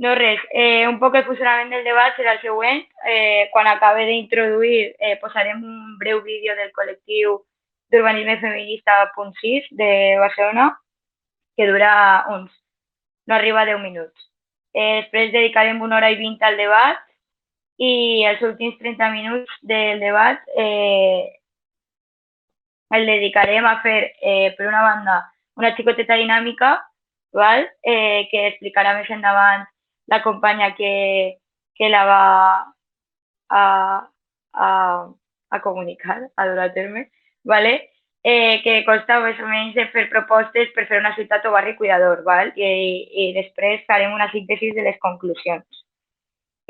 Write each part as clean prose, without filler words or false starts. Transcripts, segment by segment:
No res, un poc el funcionament del debat serà el següent. Quan acabe d'introduir, posarem un breu vídeo del col·lectiu d'urbanisme feminista Punt 6 de Barcelona, que dura uns, no arriba a 10 minuts. Després dedicarem 1 hora i 20 al debat i els últims 30 minuts del debat el dedicarem a fer, per una banda, una xicoteta dinàmica, val? Que explicarà més endavant la companya que la va a, a, a comunicar, a dur a terme, ¿vale? Que consta més o menys de fer propostes per fer una ciutat o barri cuidador, val? I després farem una síntesi de les conclusions.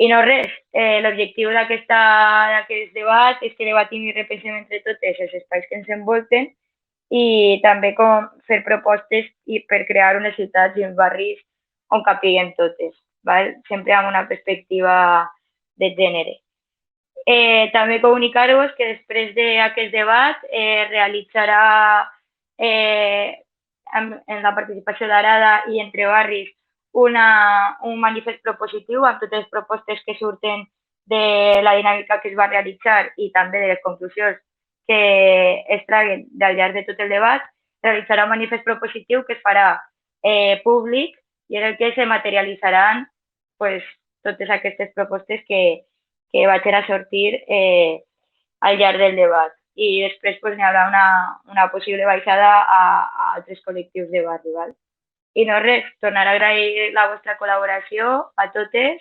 I no res, l'objectiu d'aquest debat és que debatim i repensem entre totes els espais que ens envolten i també com fer propostes i per crear unes ciutats i uns barris on capiguem totes, val? Sempre amb una perspectiva de gènere. També comunicar-vos que després d'aquest debat realitzarà en la participació d'Arada i entre barris un manifest propositiu amb totes les propostes que surten de la dinàmica que es va realitzar i també de les conclusions que es traguen al llarg de tot el debat. Realitzarà un manifest propositiu que es farà públic i en el que se materialitzaran pues, totes aquestes propostes que vaig a sortir al llarg del debat. I després pues, n'hi haurà una possible baixada a altres col·lectius de barri. Val? I no res, tornar a agrair la vostra col·laboració a totes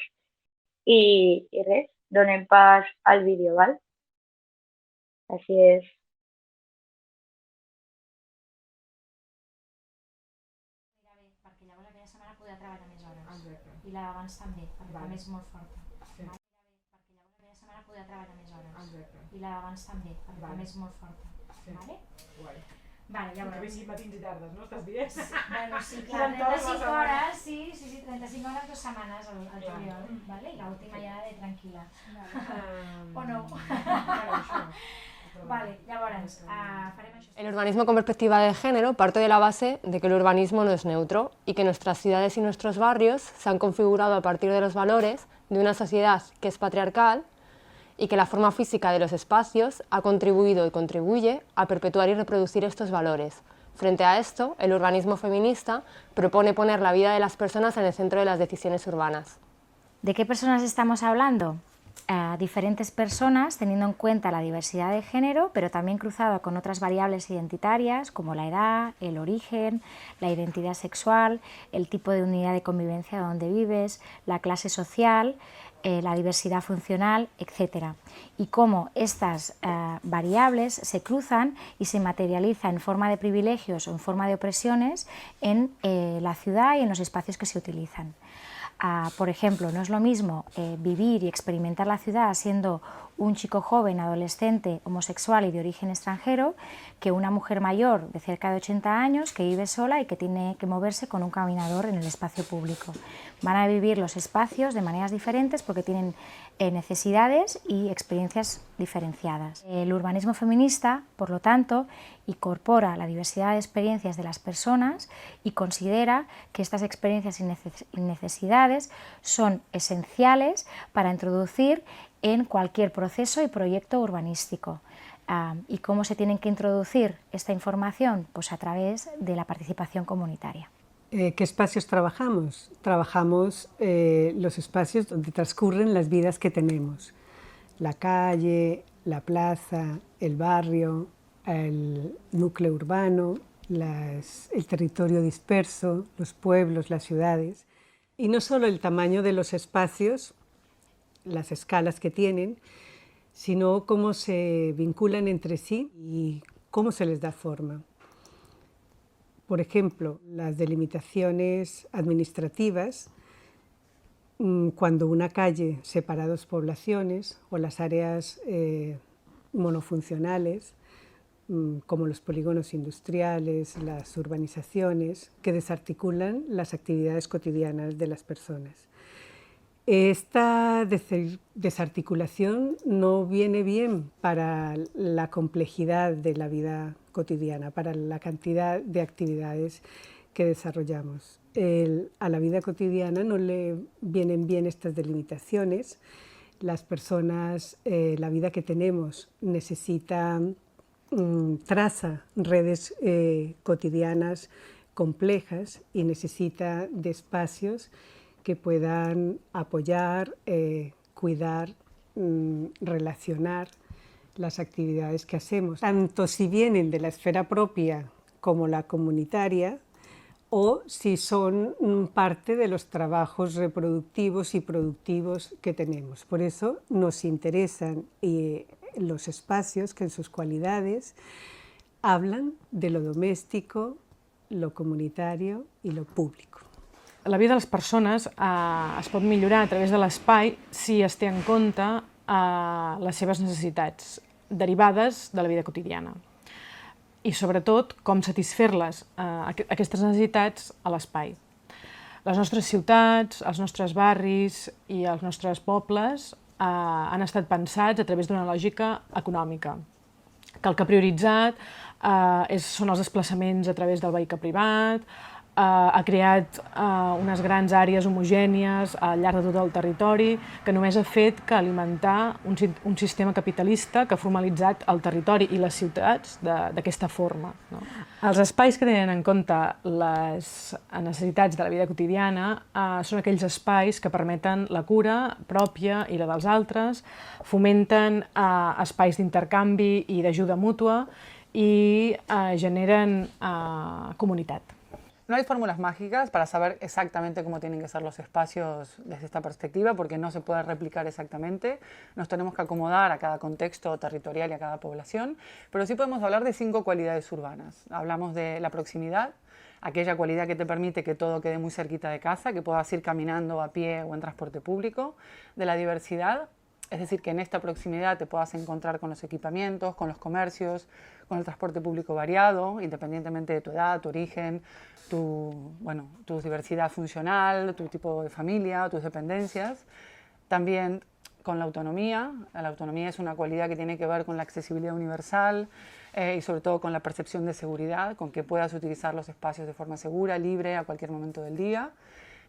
i res, donem pas al vídeo, val? Així és. Perquè llavors aquella setmana podrà treballar més hores. I la d'abans també, perquè també és molt forta. Perquè llavors aquella setmana podrà treballar més hores. I la d'abans també, perquè també és molt forta. Vale? Vale, llavors... Que bé sí, matins i tardes, no? Estàs dient? Bueno, sí, clar, 35 hores, sí, 35 hores, 2 setmanes al juliol, ¿vale? I l'última ja de tranquil·la. O no? Vale, llavors, farem això. El urbanismo con perspectiva de género parte de la base de que el urbanismo no es neutro y que nuestras ciudades y nuestros barrios se han configurado a partir de los valores de una sociedad que es patriarcal y que la forma física de los espacios ha contribuido y contribuye a perpetuar y reproducir estos valores. Frente a esto, el urbanismo feminista propone poner la vida de las personas en el centro de las decisiones urbanas. ¿De qué personas estamos hablando? Diferentes personas, teniendo en cuenta la diversidad de género, pero también cruzado con otras variables identitarias como la edad, el origen, la identidad sexual, el tipo de unidad de convivencia donde vives, la clase social, la diversidad funcional, etc. Y cómo estas variables se cruzan y se materializan en forma de privilegios o en forma de opresiones en la ciudad y en los espacios que se utilizan. Por ejemplo, no es lo mismo vivir y experimentar la ciudad siendo un chico joven, adolescente, homosexual y de origen extranjero, que una mujer mayor de cerca de 80 años que vive sola y que tiene que moverse con un caminador en el espacio público. Van a vivir los espacios de maneras diferentes porque tienen necesidades y experiencias diferenciadas. El urbanismo feminista, por lo tanto, incorpora la diversidad de experiencias de las personas y considera que estas experiencias y necesidades son esenciales para introducir en cualquier proceso y proyecto urbanístico. ¿Y cómo se tienen que introducir esta información? Pues a través de la participación comunitaria. ¿Qué espacios trabajamos? Trabajamos los espacios donde transcurren las vidas que tenemos. La calle, la plaza, el barrio, el núcleo urbano, el territorio disperso, los pueblos, las ciudades. Y no solo el tamaño de los espacios, las escalas que tienen, sino cómo se vinculan entre sí y cómo se les da forma. Por ejemplo, las delimitaciones administrativas, cuando una calle separa dos poblaciones, o las áreas monofuncionales, como los polígonos industriales, las urbanizaciones, que desarticulan las actividades cotidianas de las personas. Esta desarticulación no viene bien para la complejidad de la vida cotidiana, para la cantidad de actividades que desarrollamos. A la vida cotidiana no le vienen bien estas delimitaciones. Las personas, la vida que tenemos necesita, traza redes cotidianas complejas y necesita de espacios que puedan apoyar, cuidar, relacionar las actividades que hacemos, tanto si vienen de la esfera propia como la comunitaria, o si son parte de los trabajos reproductivos y productivos que tenemos. Por eso nos interesan los espacios que en sus cualidades hablan de lo doméstico, lo comunitario i lo públic. La vida de les persones es pot millorar a través de l'espai si es té en compte les seves necessitats derivades de la vida quotidiana i sobretot com satisfer-les, aquestes necessitats, a l'espai. Les nostres ciutats, els nostres barris i els nostres pobles han estat pensats a través d'una lògica econòmica, que el que ha prioritzat són els desplaçaments a través del vehicle privat, ha creat unes grans àrees homogènies al llarg de tot el territori, que només ha fet que alimentar un sistema capitalista que ha formalitzat el territori i les ciutats d'aquesta forma. Els espais que tenen en compte les necessitats de la vida quotidiana són aquells espais que permeten la cura pròpia i la dels altres, fomenten espais d'intercanvi i d'ajuda mútua i generen comunitat. No hay fórmulas mágicas para saber exactamente cómo tienen que ser los espacios desde esta perspectiva, porque no se puede replicar exactamente. Nos tenemos que acomodar a cada contexto territorial y a cada población, pero sí podemos hablar de 5 cualidades urbanas. Hablamos de la proximidad, aquella cualidad que te permite que todo quede muy cerquita de casa, que puedas ir caminando a pie o en transporte público. De la diversidad, es decir, que en esta proximidad te puedas encontrar con los equipamientos, con los comercios, con el transporte público variado, independientemente de tu edad, tu origen, tu diversidad funcional, tu tipo de familia, tus dependencias. También con la autonomía. La autonomía es una cualidad que tiene que ver con la accesibilidad universal y sobre todo con la percepción de seguridad, con que puedas utilizar los espacios de forma segura, libre, a cualquier momento del día.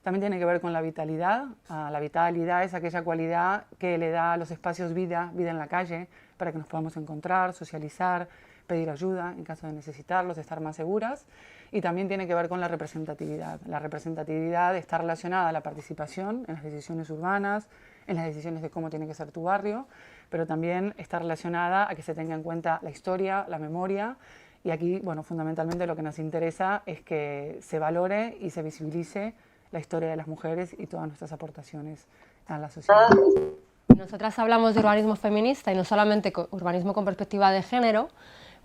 También tiene que ver con la vitalidad. La vitalidad es aquella cualidad que le da a los espacios vida en la calle, para que nos podamos encontrar, socializar, pedir ayuda en caso de necesitarlos, estar más seguras. Y también tiene que ver con la representatividad. La representatividad está relacionada a la participación en las decisiones urbanas, en las decisiones de cómo tiene que ser tu barrio, pero también está relacionada a que se tenga en cuenta la historia, la memoria. Y aquí, fundamentalmente lo que nos interesa es que se valore y se visibilice la historia de las mujeres y todas nuestras aportaciones a la sociedad. Nosotras hablamos de urbanismo feminista y no solamente urbanismo con perspectiva de género,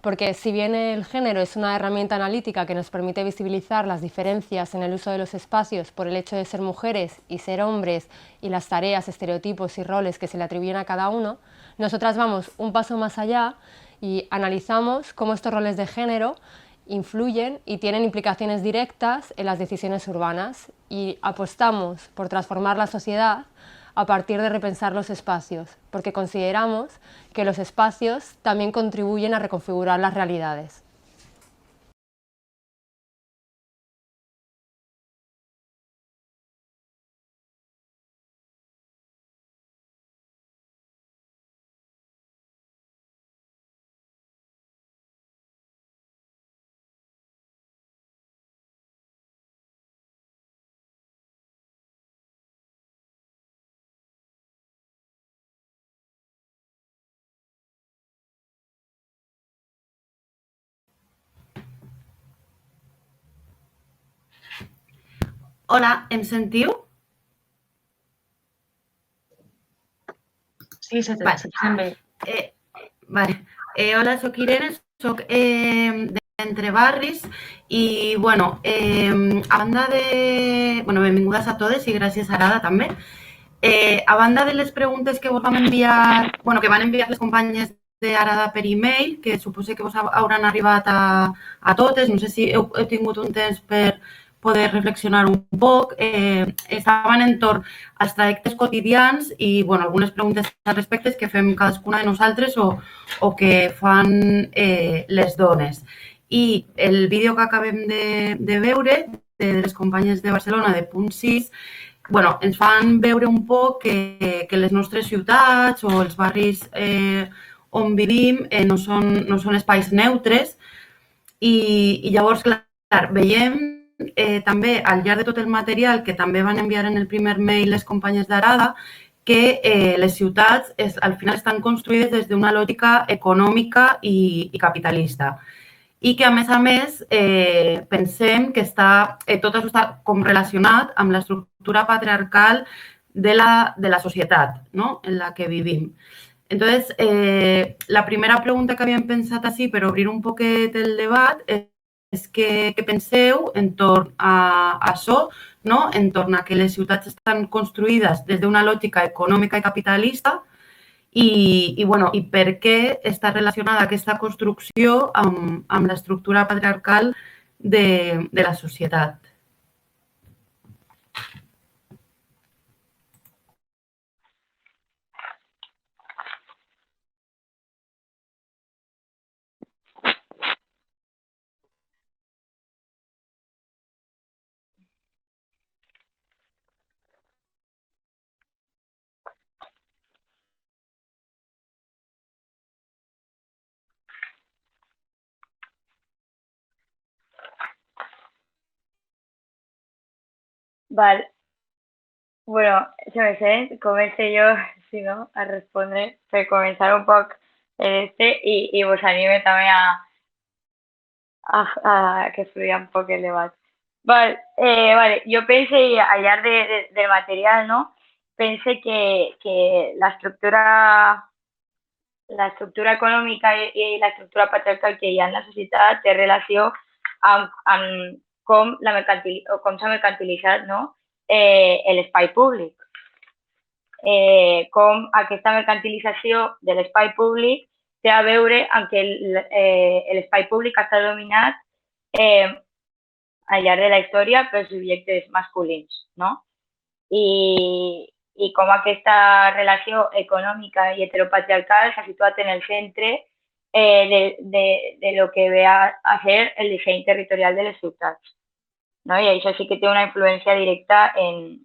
porque si bien el género es una herramienta analítica que nos permite visibilizar las diferencias en el uso de los espacios por el hecho de ser mujeres y ser hombres y las tareas, estereotipos y roles que se le atribuyen a cada uno, nosotras vamos un paso más allá y analizamos cómo estos roles de género influyen y tienen implicaciones directas en las decisiones urbanas y apostamos por transformar la sociedad a partir de repensar los espacios, porque consideramos que los espacios también contribuyen a reconfigurar las realidades. Hola, em sentiu? Sí, se te sent bé. Vale. Hola, soc Irene, soc d'Entre Barris i, a banda de... benvingudes a totes i gràcies, Arada, també. A banda de les preguntes que vos vam enviar, que van enviar les companyes d'Arada per e-mail, que suposo que vos hauran arribat a totes, no sé si heu tingut un temps per poder reflexionar un poc, estaven entorn als trajectes quotidians i algunes preguntes al respecte que fem cadascuna de nosaltres o que fan les dones. i el vídeo que acabem de veure de les companyes de Barcelona de Punt 6 ens fan veure un poc que les nostres ciutats o els barris on vivim no són espais neutres i llavors, clar, veiem també al llarg de tot el material que també van enviar en el primer mail les companyes d'Arada que les ciutats al final estan construïdes des d'una lògica econòmica i capitalista i que, a més, pensem que tot això està com relacionat amb l'estructura patriarcal de la societat, ¿no?, en la que vivim. Entonces, la primera pregunta que havíem pensat així per obrir un poquet el debat és què penseu entorn a això, no?, entorn a que les ciutats estan construïdes des d'una lògica econòmica i capitalista i per què està relacionada aquesta construcció amb l'estructura patriarcal de la societat. Vale. Bueno, se me sé, comencé yo, si no, a respondre, per començar un poc i vos anime també a que fluya un poc el debat. Vale, jo pense, al llarg del material, no? Pense que l'estructura econòmica i l'estructura patriarcal que hi ha en la societat té relació amb com s'ha mercantilitzat, no?, l'espai públic. Com aquesta mercantilització de l'espai públic té a veure amb que l'espai públic està dominat al llarg de la història pels subjectes masculins, no? I com aquesta relació econòmica i heteropatriarcal s'ha situat en el centre de lo que ve a ser el disseny territorial de les ciutats, no? I això sí que té una influència directa en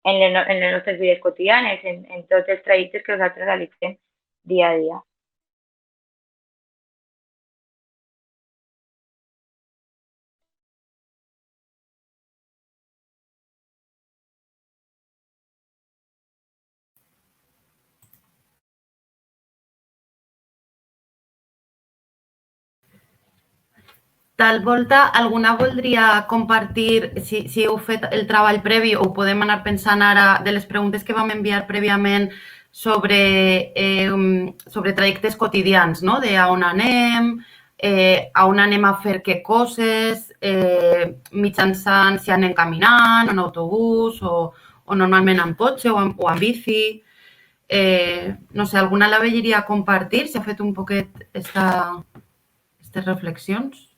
les nostres vides quotidianes, en tots els trajectes que nosaltres realitzem dia a dia. Tal volta, alguna voldria compartir, si heu fet el treball previ o podem anar pensant ara de les preguntes que vam enviar prèviament sobre trajectes quotidians, no?, de a on anem a fer què coses, mitjançant si anem caminant, en autobús o normalment en cotxe o en bici. No sé, alguna la voldria compartir, si ha fet un poquet aquestes reflexions?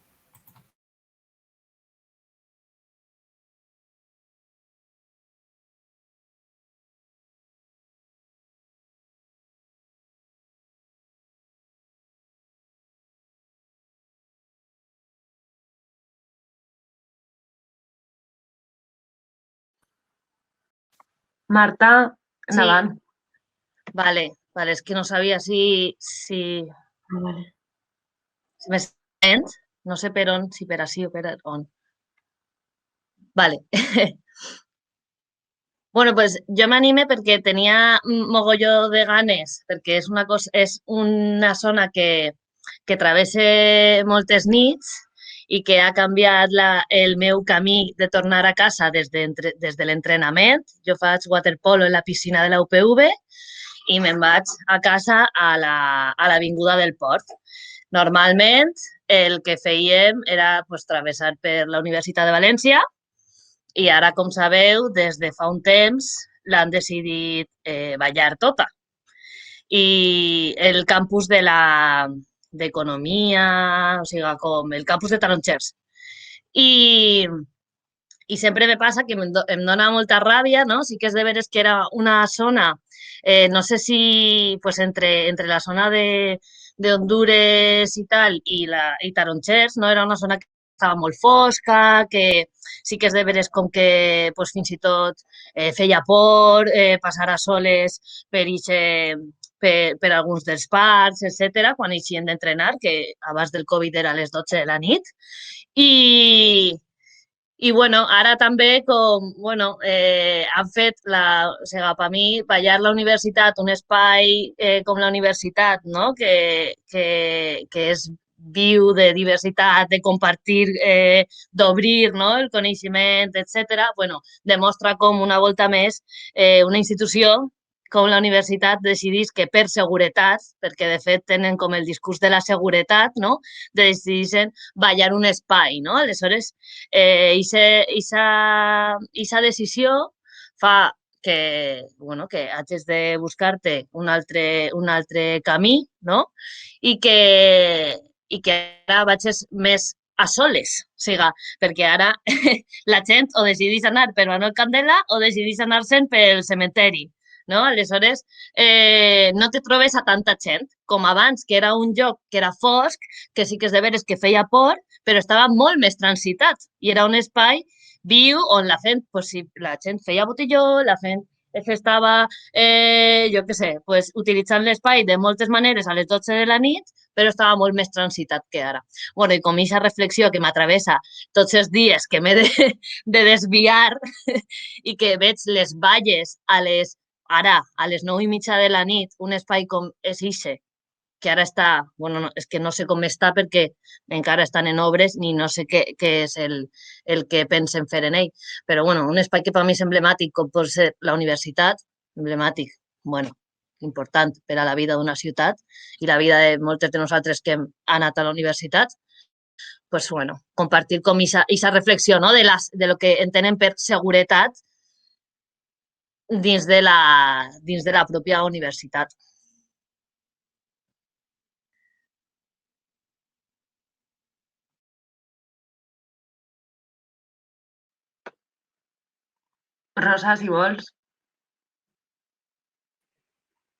Marta, Sí. endavant. Vale, és que no sabia si me sents, no sé per on, si per ací o per on. Vale. Bueno, pues jo m'anime perquè tenia mogolló de ganes, perquè és una zona que travessa moltes nits i que ha canviat el meu camí de tornar a casa des de l'entrenament. Jo faig waterpolo en la piscina de la UPV i me'n vaig a casa a l'avinguda del Port. Normalment el que fèiem era travessar per la Universitat de València i ara, com sabeu, des de fa un temps l'han decidit ballar tota. I el campus d'Economia, o sigui, com el campus de Tarongers. I sempre me passa que em dona molta ràbia, no? Sí que és de veres que era una zona, no sé si entre la zona de de Hondures i tal, i Tarongers, no? Era una zona que estava molt fosca, que sí que és de veres com que pues, fins i tot feia por passar a soles per alguns dels parcs, etc., quan eixien d'entrenar, que abans del Covid era a les 12 de la nit. I bueno, ara també com, bueno, han fet, o sigui, per mi, ballar la universitat, un espai com la universitat, no? que és viu de diversitat, de compartir, d'obrir, no? El coneixement, etc. Bueno, demostra com una volta més una institució com la universitat decidís que per seguretat, perquè de fet tenen com el discurs de la seguretat, no? Decideixen ballar un espai, no? Aleshores, aquesta decisió fa que, bueno, que hagis de buscar-te un altre camí, no? I que ara vagis més a soles, siga, perquè ara la gent o decidís anar per Manuel Candela o decidís anar-se'n pel cementeri, no? Aleshores, no te trobes a tanta gent com abans, que era un lloc que era fosc, que sí que és de veres que feia por, però estava molt més transitat i era un espai viu on la gent, pues, si la gent feia botelló, la gent estava, jo què sé, pues, utilitzant l'espai de moltes maneres a les 12 de la nit, però estava molt més transitat que ara. Bueno, i com aquesta reflexió que m'atravessa tots els dies que m'he de desviar i que veig les valles ara, a les 9:30 de la nit, un espai com és ixe, que ara està, bueno, no, és que no sé com està perquè encara estan en obres ni no sé què és el que pensen fer en ell. Però, bueno, un espai que per mi és emblemàtic, com pot ser la universitat, emblemàtic, bueno, important per a la vida d'una ciutat i la vida de moltes de nosaltres que hem anat a la universitat, pues, bueno, compartir com aquesta reflexió, no? de lo que entenen per seguretat dins de la pròpia universitat. Rosa, si vols.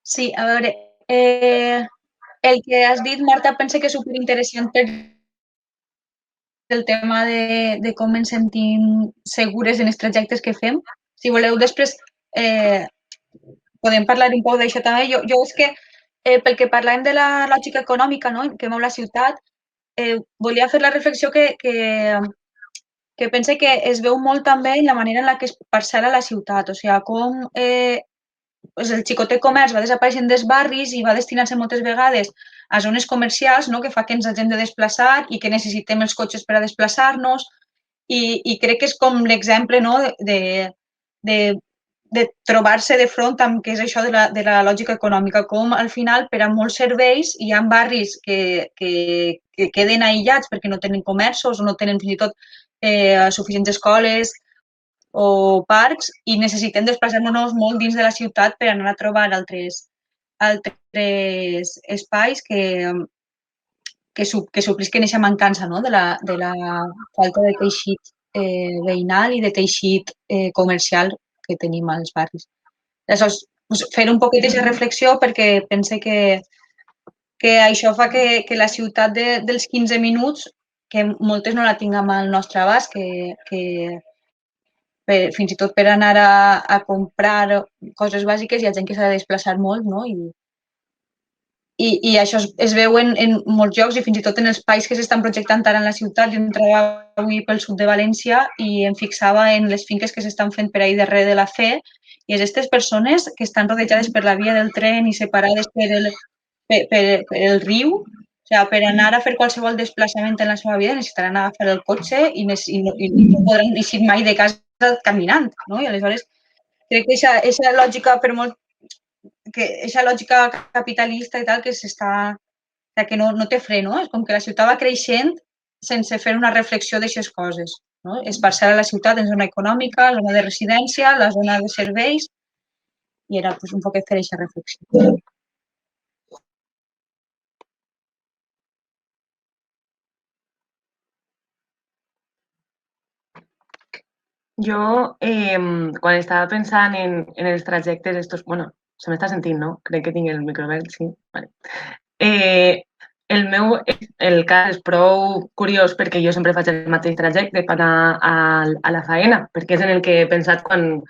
Sí, a veure, el que has dit, Marta, penso que és superinteressant per el tema de com ens sentim segures en els trajectes que fem. Si voleu, després podem parlar un poc d'això també. Jo és que, pel que parlàvem de la lògica econòmica, no?, que mou la ciutat, volia fer la reflexió que pense que es veu molt també en la manera en la que es parcel·la la ciutat, o sigui, com pues el xicotet comerç va desapareixent dels barris i va destinant-se moltes vegades a zones comercials, no?, que fa que ens hagin de desplaçar i que necessitem els cotxes per a desplaçar-nos, i crec que és com l'exemple, no?, de trobar-se de front amb què és això de la lògica econòmica, com al final per a molts serveis hi ha barris que queden aïllats perquè no tenen comerços o no tenen fins i tot suficients escoles o parcs i necessitem desplaçar-nos molt dins de la ciutat per anar a trobar altres espais que suplisquen aquesta mancança, no?, de la falta de teixit veïnal i de teixit comercial que tenim als barris. Aleshores, fer un poquet d'aquesta reflexió perquè pense que això fa que la ciutat dels 15 minuts, que moltes no la tinguem al nostre abast, que fins i tot per anar a comprar coses bàsiques hi ha gent que s'ha de desplaçar molt, no? I això es veu en molts llocs i fins i tot en els espais que s'estan projectant ara en la ciutat. Jo entrava avui pel sud de València i em fixava en les finques que s'estan fent per ahir darrere de la Fe i aquestes persones que estan rodejades per la via del tren i separades per el riu, o sigui, per anar a fer qualsevol desplaçament en la seva vida necessitaran agafar el cotxe i no podran eixir mai de casa caminant, no? I aleshores crec que aquesta lògica, per molt que aquesta lògica capitalista i tal, que no té fre, no? És com que la ciutat va creixent sense fer una reflexió d'aixes coses, no? Es parcel·la la ciutat en zona econòmica, zona de residència, la zona de serveis, i era pues, un poc fer aquesta reflexió. Jo, quan estava pensant en els trajectes estos... Bueno, se m'està sentint, no? Crec que tinc el micro obert, sí. Vale. el cas és prou curiós perquè jo sempre faig el mateix trajecte per anar a la faena, perquè és en el que he pensat quan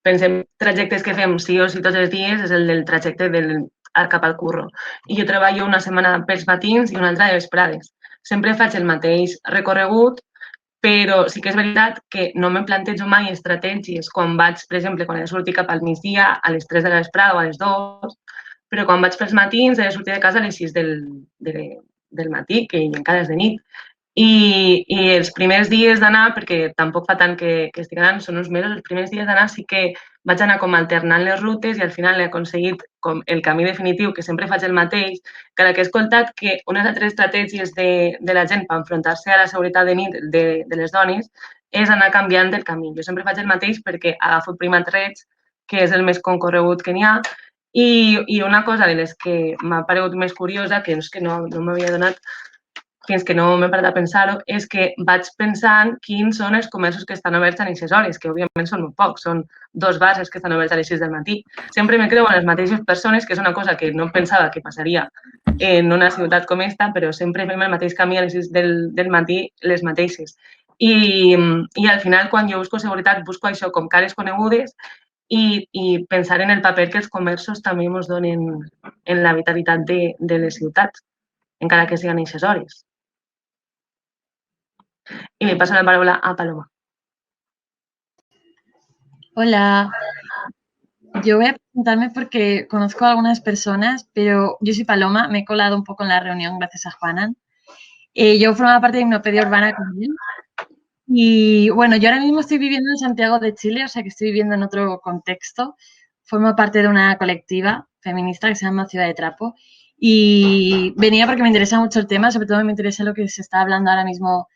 pensem trajectes que fem sí o sí tots els dies, és el del trajecte cap al curro. I jo treballo una setmana pels matins i una altra de vesprades. Sempre faig el mateix recorregut, però sí que és veritat que no me plantejo mai estratègies quan vaig, per exemple, quan he de sortir cap al migdia, a les 3 de la vesprada o a les 2, però quan vaig pels matins he de sortir de casa a les 6 del matí, que encara és de nit. I els primers dies d'anar, perquè tampoc fa tant que estic anant, són uns mesos, els primers dies d'anar sí que vaig anar com alternant les rutes i al final he aconseguit com el camí definitiu, que sempre faig el mateix, cada que he escoltat que unes altres estratègies de la gent per enfrontar-se a la seguretat de nit de les dones és anar canviant el camí. Jo sempre faig el mateix perquè agafo el Primatreig, que és el més concorregut que n'hi ha, i una cosa de les que m'ha paregut més curiosa, que és que no m'havia donat fins que no m'he parat a pensar-ho, és que vaig pensant quins són els comerços que estan oberts a aquestes hores, que òbviament són molt pocs, són 2 bars que estan oberts a les 6 del matí. Sempre me creuen les mateixes persones, que és una cosa que no pensava que passaria en una ciutat com esta, però sempre fem el mateix camí a les 6 del matí, les mateixes. I al final, quan jo busco seguretat, busco això com cares conegudes i pensar en el paper que els comerços també ens donen en la vitalitat de les ciutats, encara que siguin a aquestes hores. Y le paso la palabra a Paloma. Hola, yo voy a presentarme porque conozco a algunas personas, pero yo soy Paloma, me he colado un poco en la reunión gracias a Juanan. Yo formaba parte de Hipnopedia Urbana con él. Y bueno, yo ahora mismo estoy viviendo en Santiago de Chile, o sea que estoy viviendo en otro contexto. Formo parte de una colectiva feminista que se llama Ciudad de Trapo. Y venía porque me interesa mucho el tema, sobre todo me interesa lo que se está hablando ahora mismo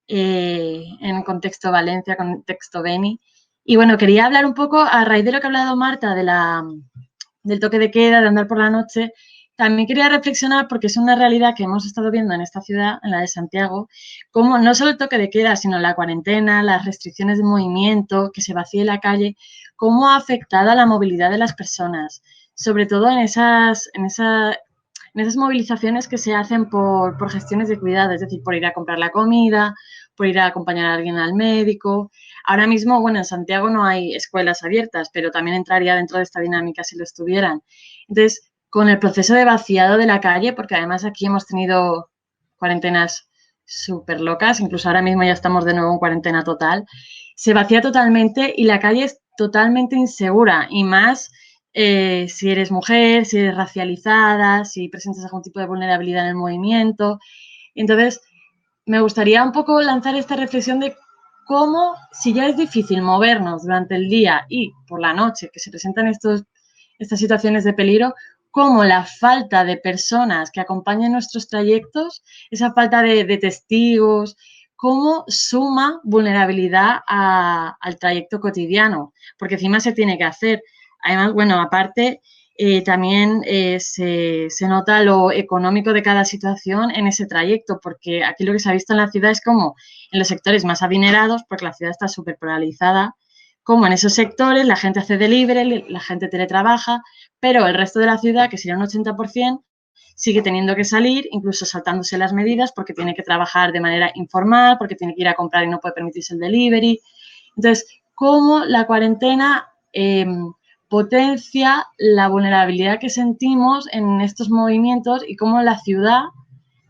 en contexto Valencia, contexto Beni. Y bueno, quería hablar un poco a raíz de lo que ha hablado Marta del toque de queda, de andar por la noche. También quería reflexionar, porque es una realidad que hemos estado viendo en esta ciudad, en la de Santiago, cómo no solo el toque de queda, sino la cuarentena, las restricciones de movimiento, que se vacíe la calle, cómo ha afectado a la movilidad de las personas, sobre todo en esas movilizaciones que se hacen por gestiones de cuidado, es decir, por ir a comprar la comida, por ir a acompañar a alguien al médico. Ahora mismo, bueno, en Santiago no hay escuelas abiertas, pero también entraría dentro de esta dinámica si lo estuvieran. Entonces, con el proceso de vaciado de la calle, porque además aquí hemos tenido cuarentenas súper locas, incluso ahora mismo ya estamos de nuevo en cuarentena total, se vacía totalmente y la calle es totalmente insegura y más si eres mujer, si eres racializada, si presentas algún tipo de vulnerabilidad en el movimiento. Entonces, me gustaría un poco lanzar esta reflexión de cómo, si ya es difícil movernos durante el día y por la noche, que se presentan estas situaciones de peligro, cómo la falta de personas que acompañen nuestros trayectos, esa falta de testigos, cómo suma vulnerabilidad al trayecto cotidiano, porque encima se tiene que hacer. Además, bueno, aparte, también se nota lo económico de cada situación en ese trayecto, porque aquí lo que se ha visto en la ciudad es como en los sectores más adinerados, porque la ciudad está súper polarizada, como en esos sectores la gente hace delivery, la gente teletrabaja, pero el resto de la ciudad, que sería un 80%, sigue teniendo que salir, incluso saltándose las medidas, porque tiene que trabajar de manera informal, porque tiene que ir a comprar y no puede permitirse el delivery. Entonces, cómo la cuarentena potencia la vulnerabilidad que sentimos en estos movimientos y cómo la ciudad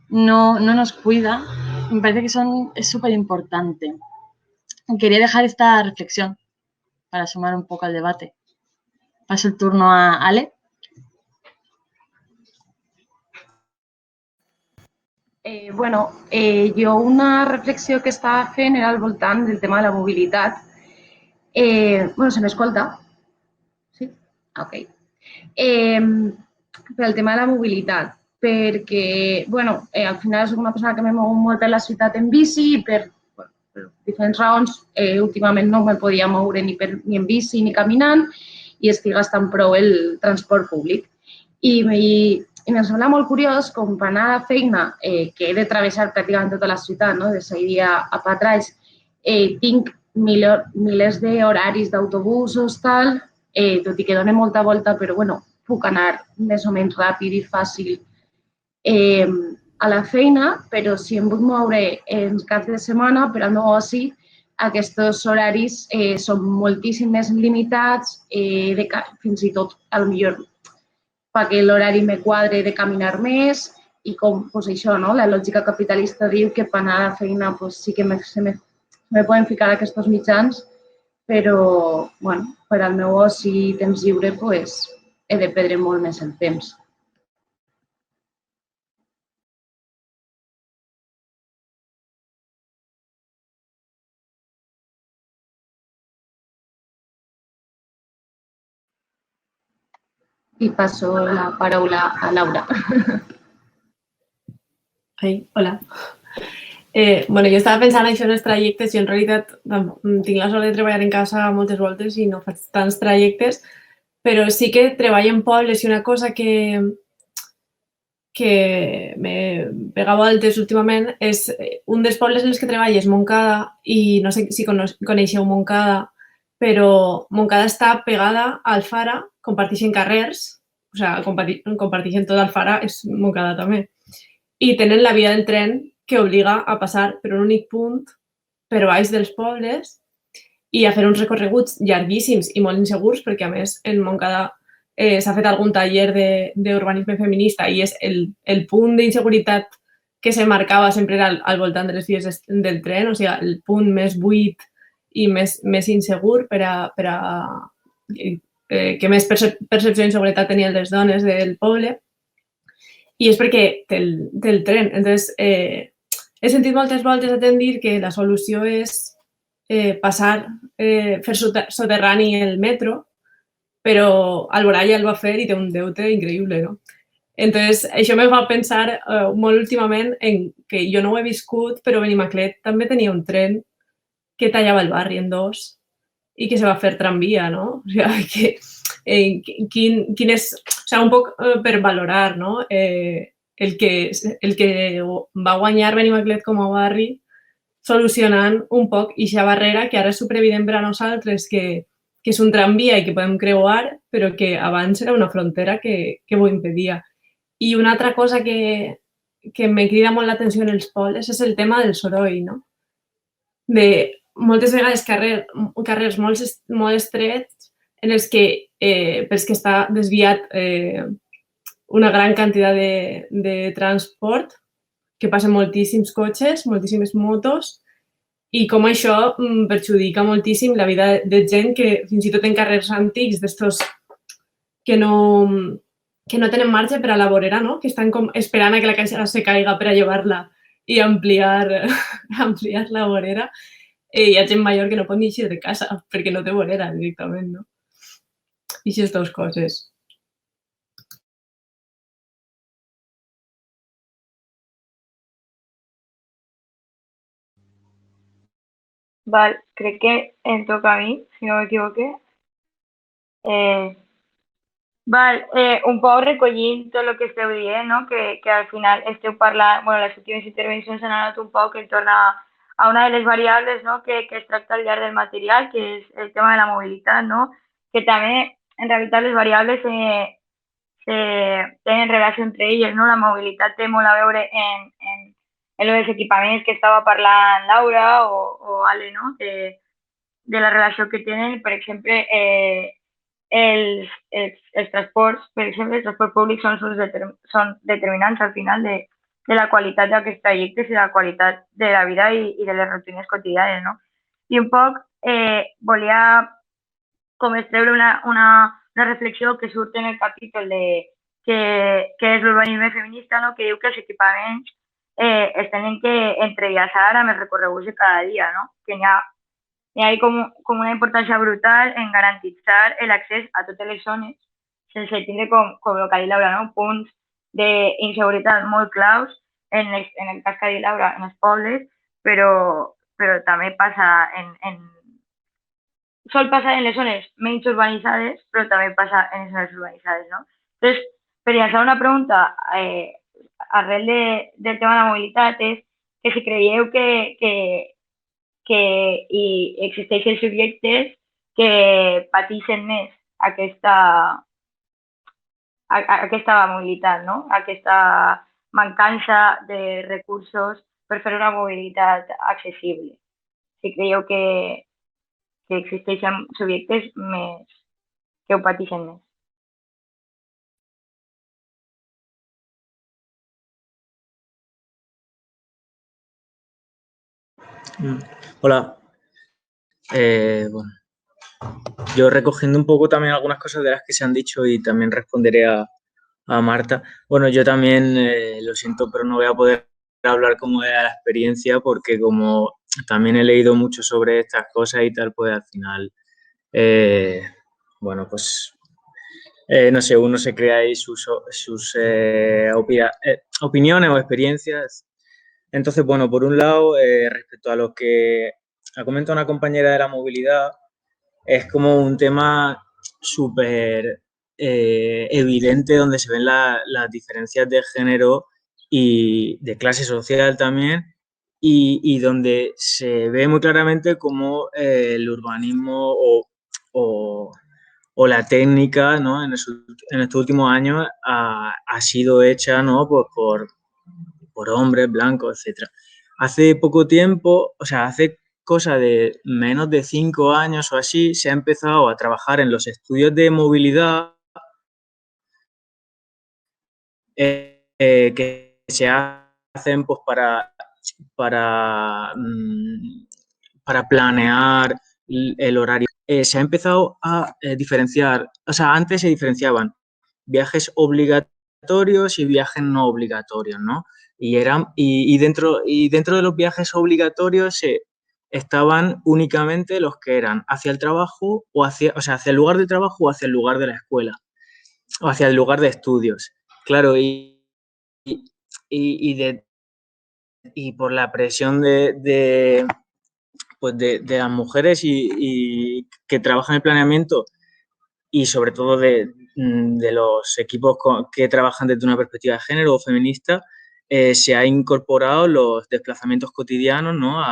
no nos cuida, me parece que es súper importante. Quería dejar esta reflexión para sumar un poco al debate. Paso el turno a Ale. Jo una reflexió que estava fent era al voltant del tema de la mobilitat. Se m'escolta? Sí? Ok. Per el tema de la mobilitat, perquè, al final soc una persona que me mou molt per la ciutat en bici i per diferents raons, últimament no me podia moure ni en bici ni caminant i estic gastant prou el transport públic. I em sembla molt curiós com per anar a la feina, que he de travessar pràcticament tota la ciutat, de seguida a Patraix, tinc milers d'horaris d'autobusos, tal, tot i que dono molta volta, però puc anar més o menys ràpid i fàcil a la feina, però si em vull moure en caps de setmana per al meu oci, aquests horaris són moltíssim més limitats, fins i tot, potser perquè l'horari me quadre de caminar més i com pues això, no? La lògica capitalista diu que per anar a la feina pues, sí que me poden ficar aquests mitjans, però bueno, per al meu oci i temps lliure pues, he de perdre molt més el temps. I passo la paraula a Laura. Ai, hola. Bueno, jo estava pensant això en els trajectes i en realitat tinc la sort de treballar en casa moltes voltes i no faig tants trajectes, però sí que treballo en pobles i una cosa que me pega voltes últimament és un dels pobles en els que treballo és Montcada i no sé si coneixeu Montcada, però Montcada està pegada a Alfara, comparteixen carrers, o sigui, comparteixen tot Alfara, és Montcada també, i tenen la via del tren que obliga a passar per un únic punt per baix dels pobles i a fer uns recorreguts llarguíssims i molt insegurs, perquè a més en Montcada s'ha fet algun taller d'urbanisme feminista i és el punt d'inseguretat que se marcava sempre era al voltant de les vies del tren, o sigui, el punt més buit i més insegur per a que més percepció d'inseguretat tenien les dones del poble, i és perquè té el tren. Entonces, he sentit moltes voltes a dir que la solució és fer soterrani el metro, però Alboraya el va fer i té un deute increïble, no? Entonces, això me fa pensar molt últimament en que jo no ho he viscut, però Benimaclet també tenia un tren que tallava el barri en dos i que se va fer tramvia, no? O sigui, quin és... O sigui, un poc per valorar, no? El que va guanyar Benimaclet com a barri solucionant un poc aquesta barrera que ara és superevident per a nosaltres, que és un tramvia i que podem creuar, però que abans era una frontera que ho impedia. I una altra cosa que me crida molt l'atenció en els pobles és el tema del soroll, no? De moltes vegades carrers molt estrets en els que, pels que està desviat una gran quantitat de transport, que passen moltíssims cotxes, moltíssimes motos, i com això perjudica moltíssim la vida de gent que fins i tot en carrers antics d'estos que no tenen marge per a la vorera, no? Que estan com esperant a que la caixa se caiga per a llevar-la i ampliar la vorera. Hi ha gent major que no pot ni eixir de casa perquè no té vorera directament, no? I aquestes dues coses. Val, crec que em toca a mi, si no m'equivoque. Un poc recollint tot el que esteu dient, no? Que al final esteu parlant, bueno, les últimes intervencions han anat un poc en torn a una de les variables, no? que es tracta al llarg del material, que és el tema de la mobilitat, no? Que també, en realitat, les variables tenen relació entre elles, no? La mobilitat té molt a veure en els equipaments que estava parlant Laura o Ale, no? De la relació que tenen, per exemple, els transports, per exemple, els transports públics són determinants al final de la qualitat d'aquests trajectes i de la qualitat de la vida i de les rutines quotidianes, no? I un poc volia com extreure una reflexió que surt en el capítol de què és l'urbanisme feminista, no? Que diu que els equipaments es tenen que entrellaçar amb els recorreguts de cada dia, no? Que hi ha com una importància brutal en garantitzar l'accés a totes les zones sense tindre, com el que ha dit Laura, no? Punts d'inseguretat molt claus, en el cas que ha dit Laura, en els pobles, però també passa sol passar en les zones menys urbanitzades, però també passa en les zones urbanitzades, no? Entonces, per llançar una pregunta arrel del tema de la mobilitat és que si creieu que existeixen subjectes que pateixen més aquesta mobilitat, no? Aquesta mancança de recursos per fer una mobilitat accessible. Si creieu que existeixen subjectes que ho pateixen més. Hola. Bueno, yo recogiendo un poco también algunas cosas de las que se han dicho y también responderé a Marta. Bueno, yo también lo siento, pero no voy a poder hablar como de la experiencia porque como también he leído mucho sobre estas cosas y tal, pues al final, bueno, pues no sé, uno se crea ahí sus opiniones o experiencias. Entonces, bueno, por un lado, respecto a lo que ha comentado una compañera de la movilidad, es como un tema súper evidente donde se ven las diferencias de género y de clase social también y donde se ve muy claramente cómo el urbanismo o la técnica, ¿no? en estos últimos años ha sido hecha, ¿no? Pues por hombres blancos, etcétera. Hace poco tiempo, o sea, hace cosa de menos de 5 años o así, se ha empezado a trabajar en los estudios de movilidad que se hacen pues para planear el horario. Se ha empezado a diferenciar, o sea, antes se diferenciaban viajes obligatorios y viajes no obligatorios, ¿no? Y dentro de los viajes obligatorios estaban únicamente los que eran hacia el trabajo o sea, hacia el lugar de trabajo o hacia el lugar de la escuela o hacia el lugar de estudios. Claro, y por la presión pues de las mujeres y que trabajan en el planeamiento y sobre todo de los equipos que trabajan desde una perspectiva de género o feminista, se ha incorporado los desplazamientos cotidianos, ¿no?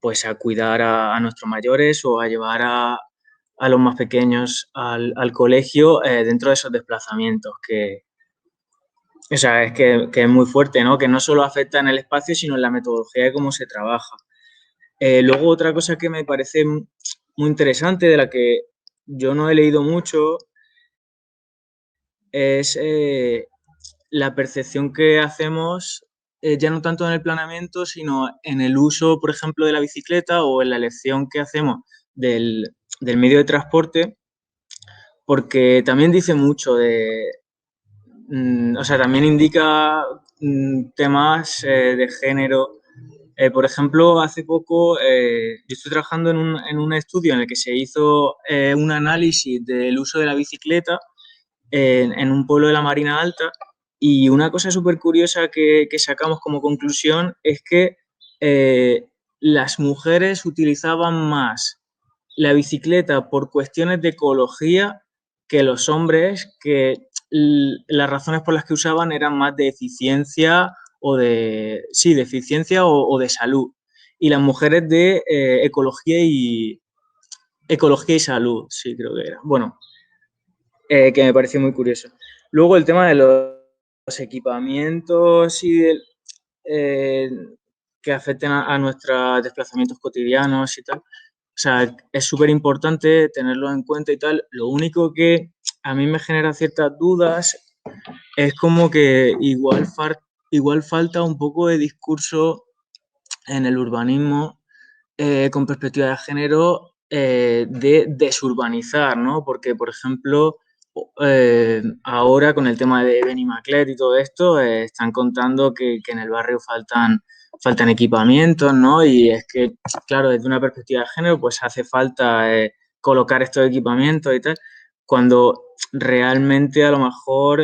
Pues a cuidar a nuestros mayores o a llevar a los más pequeños al colegio dentro de esos desplazamientos o sea, es que es muy fuerte, ¿no? Que no solo afecta en el espacio, sino en la metodología de cómo se trabaja. Luego, otra cosa que me parece muy interesante, de la que yo no he leído mucho, es la percepción que hacemos, ya no tanto en el planeamiento, sino en el uso, por ejemplo, de la bicicleta o en la elección que hacemos del medio de transporte, porque también dice mucho o sea, también indica temas de género. Por ejemplo, hace poco yo estoy trabajando en un estudio en el que se hizo un análisis del uso de la bicicleta en un pueblo de la Marina Alta y una cosa súper curiosa que sacamos como conclusión es que las mujeres utilizaban más la bicicleta por cuestiones de ecología que los hombres, que las razones por las que usaban eran más de eficiencia de eficiencia o de salud. Y las mujeres de ecología y salud, sí, creo que era. Bueno, que me pareció muy curioso. Luego el tema de los equipamientos que afecten a nuestros desplazamientos cotidianos y tal. O sea, es súper importante tenerlo en cuenta y tal. Lo único que a mí me genera ciertas dudas es como que igual falta un poco de discurso en el urbanismo con perspectiva de género de desurbanizar, ¿no? Porque, por ejemplo, ahora con el tema de Benimaclet y todo esto, están contando que en el barrio faltan equipamientos, ¿no? Y es que, claro, desde una perspectiva de género, pues hace falta colocar estos equipamientos y tal, cuando realmente a lo mejor,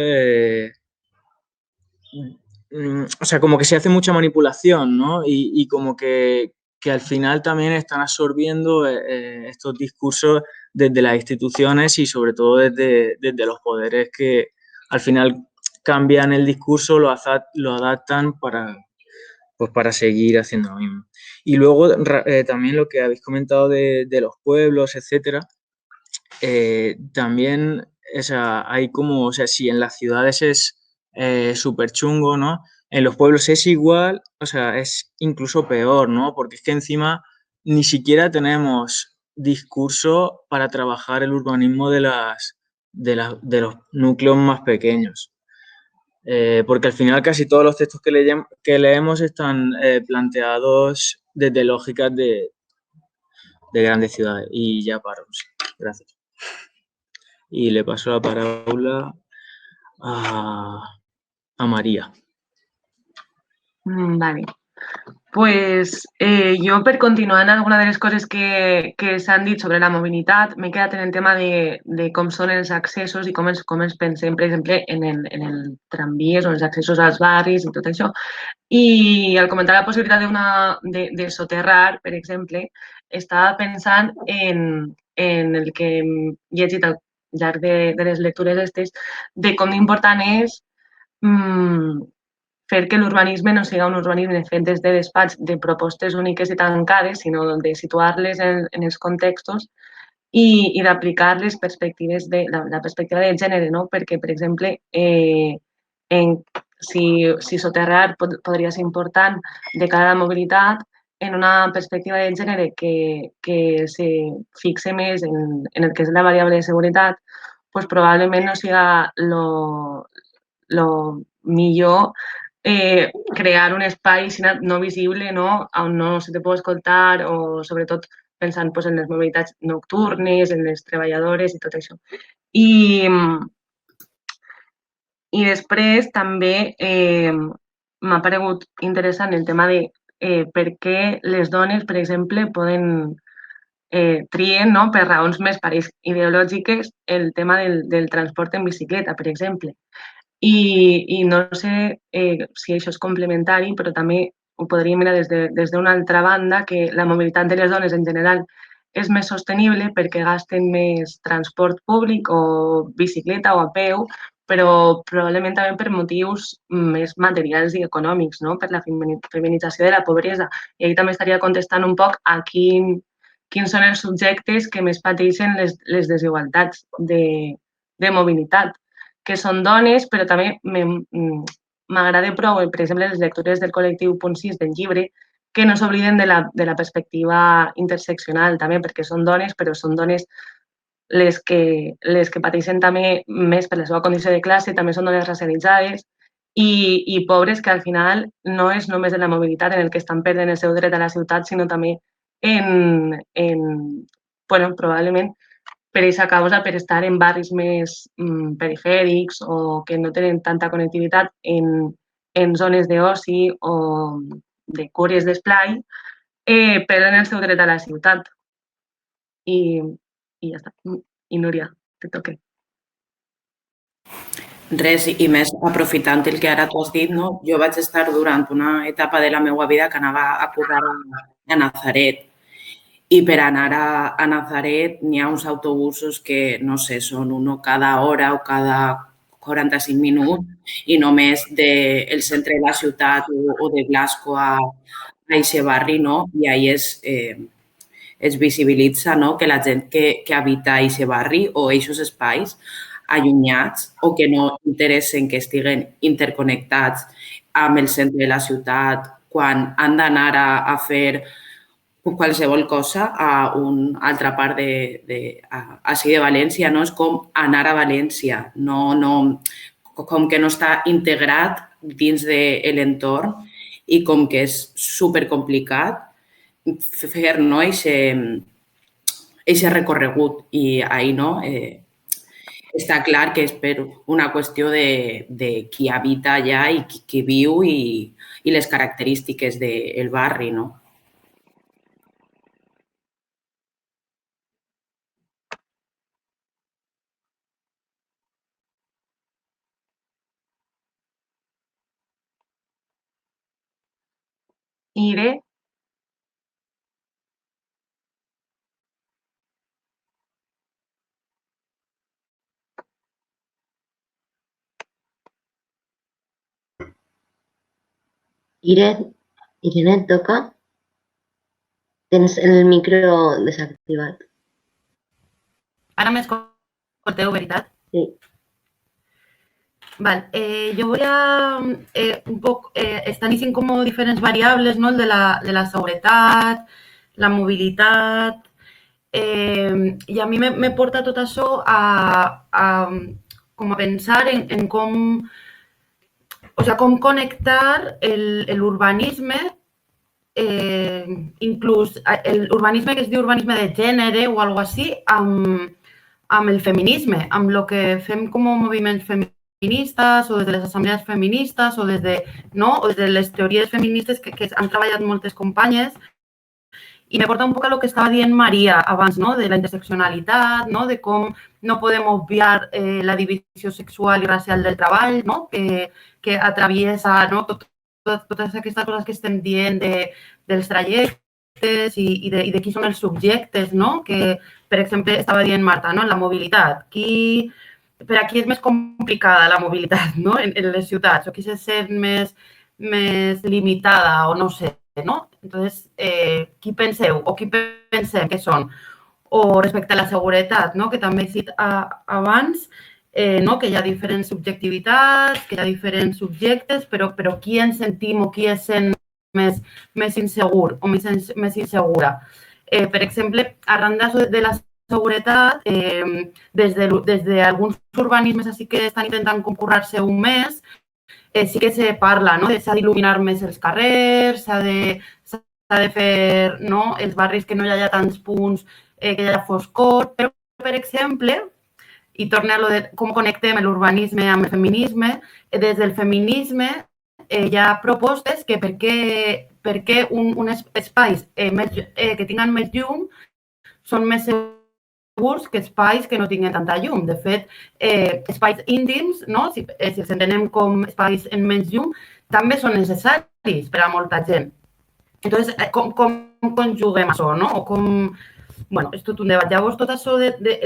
o sea, como que se hace mucha manipulación, ¿no? Y como que al final también están absorbiendo estos discursos desde las instituciones y sobre todo desde los poderes que al final cambian el discurso, lo adaptan para seguir haciendo lo mismo. Y luego también lo que habéis comentado de los pueblos, etcétera, también hay como, o sea, si en las ciudades es súper chungo, ¿no? En los pueblos es igual, o sea, es incluso peor, ¿no? Porque es que encima ni siquiera tenemos discurso para trabajar el urbanismo de los núcleos más pequeños. Porque al final casi todos los textos que leemos están planteados desde lógicas de grandes ciudades. Y ya paro, sí. Gracias. Y le paso la palabra a Maria. Vale. Pues jo, per continuar en alguna de les coses que s'han dit sobre la mobilitat, m'he quedat en el tema de com són els accessos i com els pensem, per exemple, en el tramvies o els accessos als barris i tot això. I al comentar la possibilitat de soterrar, per exemple, estava pensant en el que hem llegit al llarg de les lectures aquestes, de com important és fer que l'urbanisme no sigui un urbanisme fet des de despatx de propostes úniques i tancades, sinó de situar-les en els contextos i d'aplicar les perspectives la perspectiva de gènere, no? Perquè, per exemple, si soterrar podria ser important de cara a la mobilitat, en una perspectiva de gènere que se fixe més en el que és la variable de seguretat, pues probablement no siga lo millor crear un espai no visible, no? On no se te pot escoltar o sobretot pensant pues, en les mobilitats nocturnes, en les treballadores i tot això. I després també m'ha paregut interessant el tema de per què les dones, per exemple, trien, no? Per raons més pareix ideològiques el tema del transport en bicicleta, per exemple. I no sé si això és complementari, però també ho podríem mirar des d'una altra banda, que la mobilitat de les dones en general és més sostenible perquè gasten més transport públic o bicicleta o a peu, però probablement també per motius més materials i econòmics, no? Per la feminització de la pobresa. I ahí també estaria contestant un poc a quins són els subjectes que més pateixen les desigualtats de mobilitat, que són dones, però també m'agrada prou, per exemple, les lectures del col·lectiu Punt 6 del llibre, que no s'obliden de la perspectiva interseccional també, perquè són dones, però són dones les que pateixen també més per la seva condició de classe, també són dones racialitzades i pobres que al final no és només de la mobilitat en el que estan perdent el seu dret a la ciutat, sinó també probablement per aquesta causa, per estar en barris més perifèrics o que no tenen tanta connectivitat en zones d'oci o de cures d'esplai, perden el seu dret a la ciutat. I ja està. I Núria, te toque. Res, i més aprofitant el que ara tu has dit, no? Jo vaig estar durant una etapa de la meva vida que anava a currar a Nazaret i per anar a Nazaret n'hi ha uns autobusos que, no sé, són uno cada hora o cada 45 minuts i només del centre de la ciutat o de Blasco a aquest barri, no? I ahí es visibilitza, no? Que la gent que habita aquest barri o aquests espais allunyats o que no interessen que estiguen interconnectats amb el centre de la ciutat quan han d'anar a fer qualsevol cosa a una altra part així de València, no? És com anar a València, com que no està integrat dins de l'entorn i com que és supercomplicat fer aquest recorregut i ahí no està clar que és per una qüestió de qui habita allà i qui viu i les característiques del barri, no? Iré. Irene, et toca? Tens el micro desactivat. Ara m'escolteu, veritat? Sí. Vale, yo voy a un poc, estan dient com diferents variables, no? El de la seguretat, la mobilitat, i a mi me porta tot això com a pensar en com, o sea, com connectar l'urbanisme, inclús l'urbanisme que es diu urbanisme de gènere o alguna cosa així, amb el feminisme, amb el que fem com a moviments feministes o des de les assemblees feministes o des de, no? O des de les teories feministes que han treballat moltes companyes. I me porta un poc a lo que estava dient Maria abans, no? De la interseccionalitat, no? De com no podem obviar la divisió sexual i racial del treball, no? Que atraviesa, no? Totes aquestes coses que estem dient dels trajectes i de qui són els subjectes, no? Que, per exemple, estava dient Marta, no? La mobilitat. Per a qui és més complicada la mobilitat, no? En les ciutats, o qui se sent més limitada o no sé, ¿no? Entonces, qui penseu o qui pensem que són? O respecte a la seguretat, no? Que també he dit abans, no? Que hi ha diferents subjectivitats, que hi ha diferents subjectes, però qui ens sentim o qui es sent més insegur o més insegura. Per exemple, arran de la seguretat, des d'alguns urbanismes així que estan intentant concurrar-se un mes, sí que se parla, no? S'ha d'il·luminar més els carrers, s'ha de fer, no? Els barris que no hi hagi tants punts, que hi hagi foscor, però, per exemple, i torna a lo de com connectem l'urbanisme amb el feminisme, des del feminisme hi ha propostes que per què uns espais que tinguen més llum són més segurs que espais que no tinguin tanta llum. De fet, espais íntims, no? Si els entenem com espais amb menys llum, també són necessaris per a molta gent. Entonces, com conjuguem això, no? O com... Bueno, és tot un debat. Llavors, tot això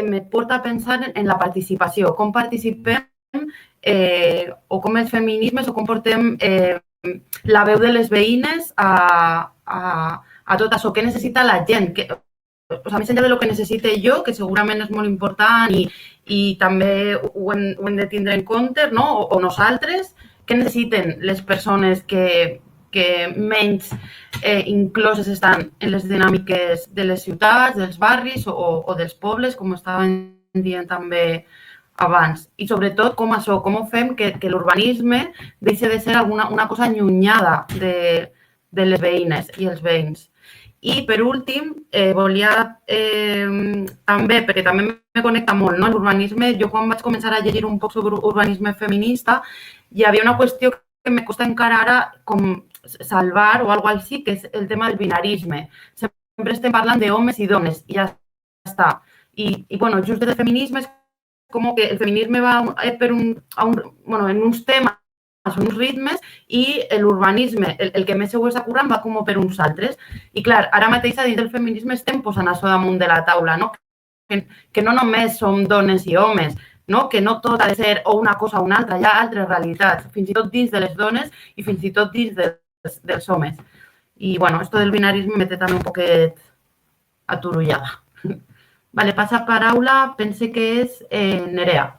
me porta a pensar en la participació. Com participem o com els feminismes o com portem la veu de les veïnes a tot això. Què necessita la gent? O sea, més enllà de lo que necessite jo, que segurament és molt important i també ho hem de tindre en compte, no? O nosaltres, què necessiten les persones que menys incloses estan en les dinàmiques de les ciutats, dels barris o dels pobles, com estaven dient també abans. I sobretot com això, com ho fem que l'urbanisme deixi de ser una cosa allunyada de les veïnes i els veïns. I, per últim, volia també, perquè també me connecta molt, no? L'urbanisme, jo quan vaig començar a llegir un poc sobre urbanisme feminista, hi havia una qüestió que me costa encara ara com salvar o alguna cosa així, que és el tema del binarisme. Sempre estem parlant d'homes i dones, i ja està. I bueno, just des del feminisme és com que el feminisme va en uns temes, uns ritmes, i l'urbanisme, el que més segur està currant, va com per uns altres. I clar, ara mateix dins del feminisme estem posant això damunt de la taula, no? Que no només som dones i homes, no? Que no tot ha de ser o una cosa o una altra, hi ha altres realitats, fins i tot dins de les dones i fins i tot dins dels homes. I, bueno, esto del binarisme me té també un poquet aturullada. Vale, passa paraula, pense que és Nerea.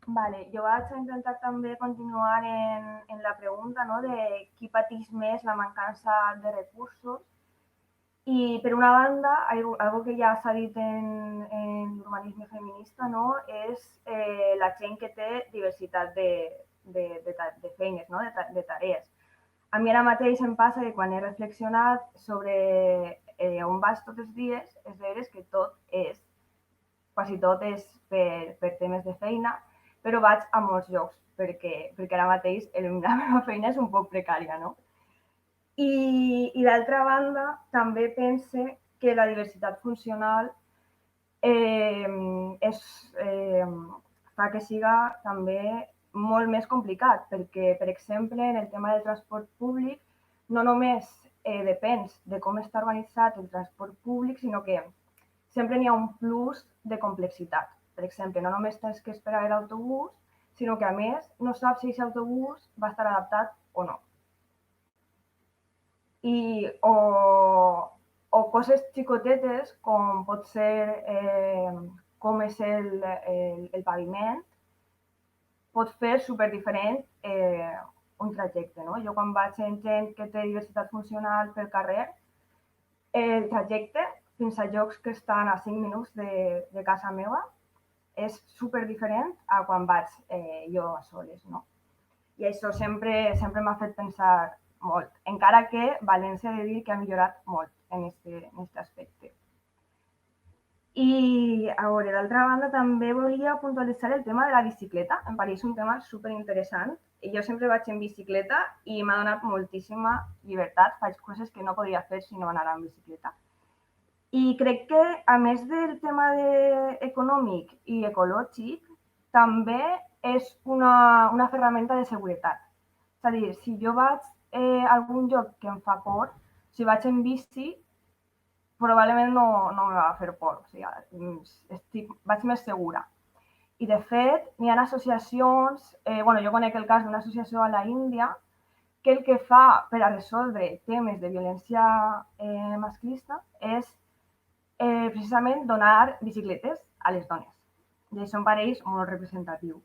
Vale, jo vaig a intentar també continuar en la pregunta, no? De qui pateix més la mancança de recursos. I, per una banda, algo que ja s'ha dit en l'urbanisme feminista, no? És la gent que té diversitat de feines, no? De tarees. A mi ara mateix em passa que quan he reflexionat sobre on vas tots els dies, és veure que quasi tot és per temes de feina, però vaig a molts llocs, perquè ara mateix la meva feina és un poc precària, no? I d'altra banda, també pense que la diversitat funcional fa que siga també molt més complicat, perquè, per exemple, en el tema del transport públic, no només depèn de com està organitzat el transport públic, sinó que sempre n'hi ha un plus de complexitat. Per exemple, no només tens que esperar l'autobús, sinó que, a més, no saps si aquest autobús va estar adaptat o no. O coses xicotetes, com pot ser com és el paviment, pot fer superdiferent un trajecte, no? Jo quan vaig amb gent que té diversitat funcional pel carrer, el trajecte fins a llocs que estan a 5 minuts de casa meva és superdiferent a quan vaig jo a soles, no? I això sempre m'ha fet pensar molt, encara que València he de dir que ha millorat molt en aquest aspecte. I, a veure, d'altra banda, també volia puntualitzar el tema de la bicicleta. Em pareix un tema superinteressant. Jo sempre vaig en bicicleta i m'ha donat moltíssima llibertat. Faig coses que no podria fer si no anara en bicicleta. I crec que, a més del tema econòmic i ecològic, també és una ferramenta de seguretat. És a dir, si jo vaig a algun lloc que em fa por, si vaig en bici, probablement no me va fer por, o sigui, vaig més segura. I, de fet, hi ha associacions, jo conec el cas d'una associació a la Índia, que el que fa per a resoldre temes de violència masclista és precisament donar bicicletes a les dones. I això em pareix molt representatiu.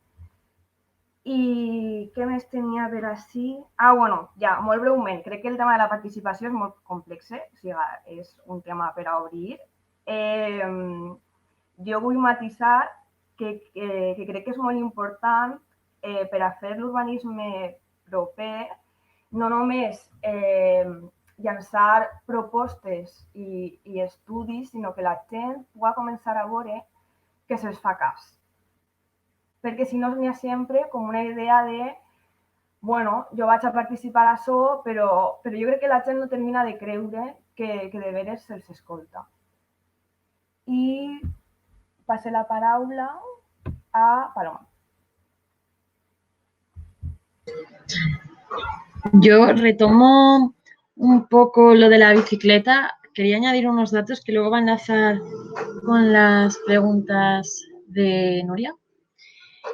I què més tenia per ací? Molt breument, crec que el tema de la participació és molt complex, o sigui, és un tema per a obrir. Jo vull matisar que crec que és molt important per a fer l'urbanisme proper, no només llançar propostes i estudis, sinó que la gent pugui començar a veure que se'ls fa cas. Perquè si no n'hi ha sempre com una idea de jo vaig a participar a això, però jo crec que la gent no termina de creure que de veres se'ls escolta. I passo la paraula a Paloma. Yo retomo un poco lo de la bicicleta. Quería añadir unos datos que luego van a enlazar con las preguntas de Nuria.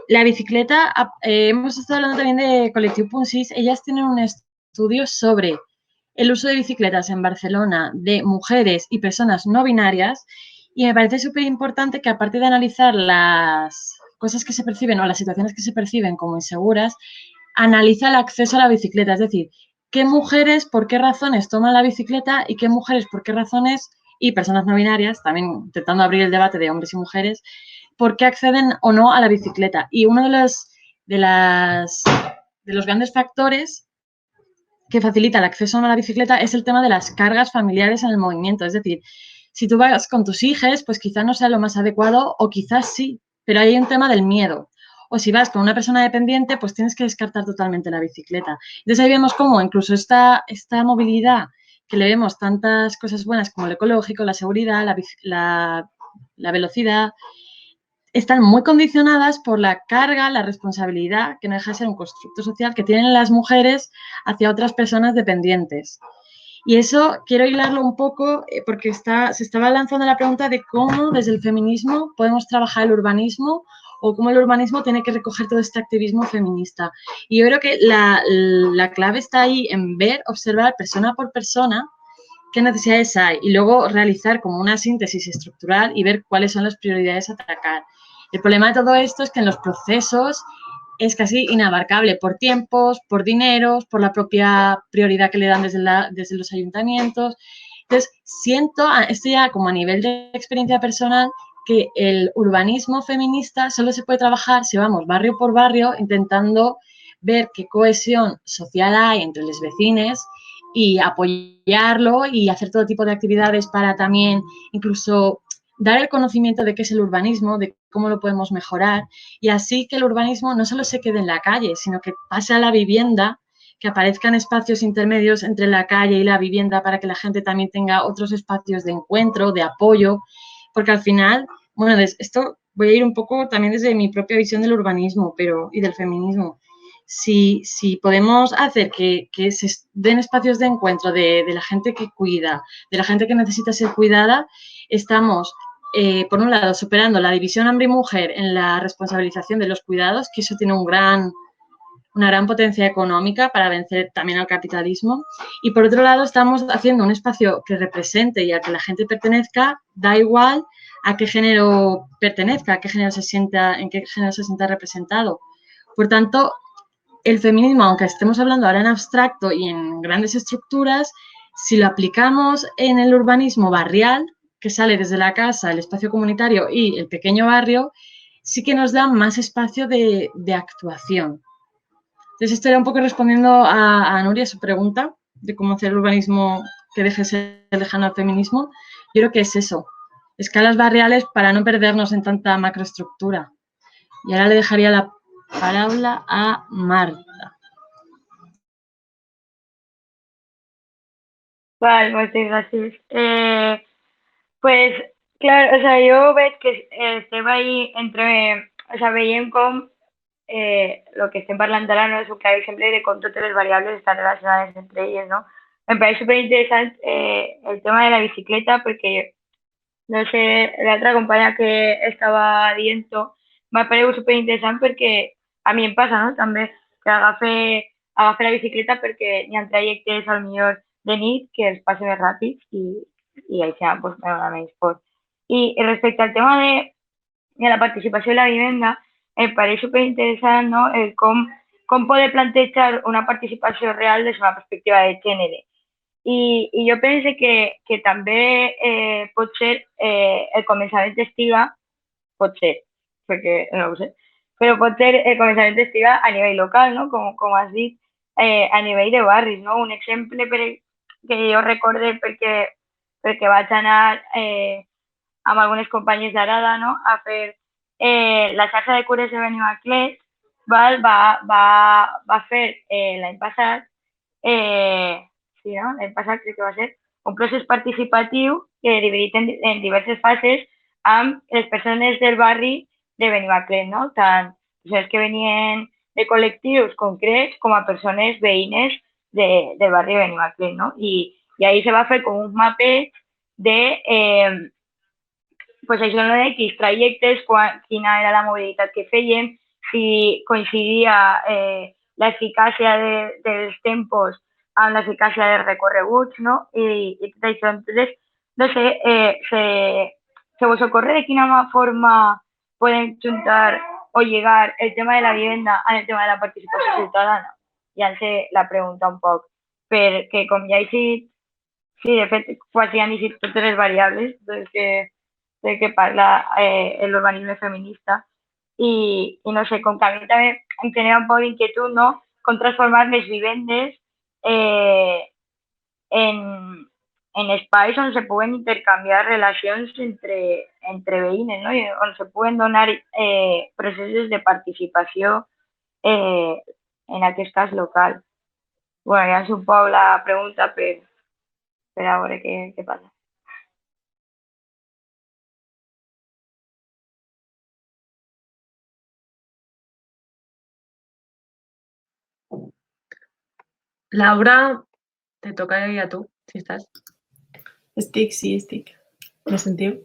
La bicicleta, hemos estado hablando también de Colectivo Punsis. Ellas tienen un estudio sobre el uso de bicicletas en Barcelona de mujeres y personas no binarias y me parece súper importante que, aparte de analizar las cosas que se perciben o las situaciones que se perciben como inseguras, analiza el acceso a la bicicleta, es decir, qué mujeres, por qué razones toman la bicicleta y qué mujeres, por qué razones, y personas no binarias, también intentando abrir el debate de hombres y mujeres, por qué acceden o no a la bicicleta. Y uno de los grandes factores que facilita el acceso a la bicicleta es el tema de las cargas familiares en el movimiento. Es decir, si tú vas con tus hijos, pues quizás no sea lo más adecuado o quizás sí, pero hay un tema del miedo. O si vas con una persona dependiente, pues tienes que descartar totalmente la bicicleta. Entonces ahí vemos cómo incluso esta movilidad, que le vemos tantas cosas buenas como el ecológico, la seguridad, la velocidad, están muy condicionadas por la carga, la responsabilidad, que no deja de ser un constructo social que tienen las mujeres hacia otras personas dependientes. Y eso quiero hilarlo un poco porque se estaba lanzando la pregunta de cómo desde el feminismo podemos trabajar el urbanismo o cómo el urbanismo tiene que recoger todo este activismo feminista. Y yo creo que la clave está ahí en ver, observar persona por persona qué necesidades hay y luego realizar como una síntesis estructural y ver cuáles son las prioridades a atacar. El problema de todo esto es que en los procesos es casi inabarcable por tiempos, por dineros, por la propia prioridad que le dan desde los ayuntamientos. Entonces, siento, esto ya como a nivel de experiencia personal, que el urbanismo feminista solo se puede trabajar si vamos barrio por barrio intentando ver qué cohesión social hay entre los vecinos y apoyarlo y hacer todo tipo de actividades para también incluso dar el conocimiento de qué es el urbanismo, de cómo lo podemos mejorar y así que el urbanismo no solo se quede en la calle, sino que pase a la vivienda, que aparezcan espacios intermedios entre la calle y la vivienda para que la gente también tenga otros espacios de encuentro, de apoyo, porque al final, bueno, esto voy a ir un poco también desde mi propia visión del urbanismo y del feminismo. Si podemos hacer que se den espacios de encuentro de la gente que cuida, de la gente que necesita ser cuidada, estamos, por un lado, superando la división hombre y mujer en la responsabilización de los cuidados, que eso tiene una una gran potencia económica para vencer también al capitalismo. Y por otro lado, estamos haciendo un espacio que represente y al que la gente pertenezca, da igual a qué género pertenezca, a qué género en qué género se sienta representado. Por tanto, el feminismo, aunque estemos hablando ahora en abstracto y en grandes estructuras, si lo aplicamos en el urbanismo barrial, que sale desde la casa, el espacio comunitario y el pequeño barrio, sí que nos da más espacio de actuación. Entonces, esto era un poco respondiendo a Nuria su pregunta de cómo hacer el urbanismo que deje ser lejano al feminismo. Yo creo que es eso, escalas barriales para no perdernos en tanta macroestructura. Y ahora le dejaría la palabra a Marta. Val, moltes gràcies. Pues, clar, o sigui, jo veig que estem ahí entre... O sigui, veiem com el que estem parlant ara no és un clar exemple de com totes les variables estan relacionades entre elles, no? Em pareix superinteressant el tema de la bicicleta perquè, no sé, l'altra companya que estava dient-ho m'ha paregut superinteressant perquè a mi em passa, no? També que agafe la bicicleta perquè hi ha trajectes al millor de nit que els passe més ràpids i això pues, me dona menys por. I respecte al tema de la participació en la vivenda, em pareix superinteressant, no? Com poder plantejar una participació real des d'una perspectiva de gènere. I jo penso que també pot ser el començament d'estiga, pot ser, perquè no ho sé, però pot ser el començament d'estiga a nivell local, no? Com has dit, a nivell de barris, no? Un exemple que jo recorde perquè vaig anar amb algunes companyes d'Arada, no? A fer la xarxa de cures de Benimaclet, va fer l'any passat, sí, no? L'any passat crec que va ser, un procés participatiu dividit en diverses fases amb les persones del barri de Benimaclet, no? Tant persones que venien de col·lectius concrets com a persones veïnes del barri de Benimaclet, no? I ahí se va fer com un mapeig de pues això no de quins trajectes, quina era la mobilitat que fèiem, si coincidia l'eficàcia dels tempos amb l'eficàcia dels recorreguts, no? I tot això. Entonces, no sé, ¿se vos ocurre de quina forma pueden juntar o llegar el tema de la vivienda al tema de la participació ciutadana? Ja sé la pregunta un poc, perquè com ja he dit, sí, de fet, quasi han dit totes les variables del que parla l'urbanisme feminista i no sé, com que a mi també em genera un poc d'inquietud, no? Com transformar les vivendes en espais on se puguen intercanviar relacions entre veïnes, no? I on se puguen donar processos de participació en aquest cas local. Bueno, ja és un poc la pregunta per a veure què passa. Laura, te toca a tu, si estàs. Sí, estic. Me sentiu?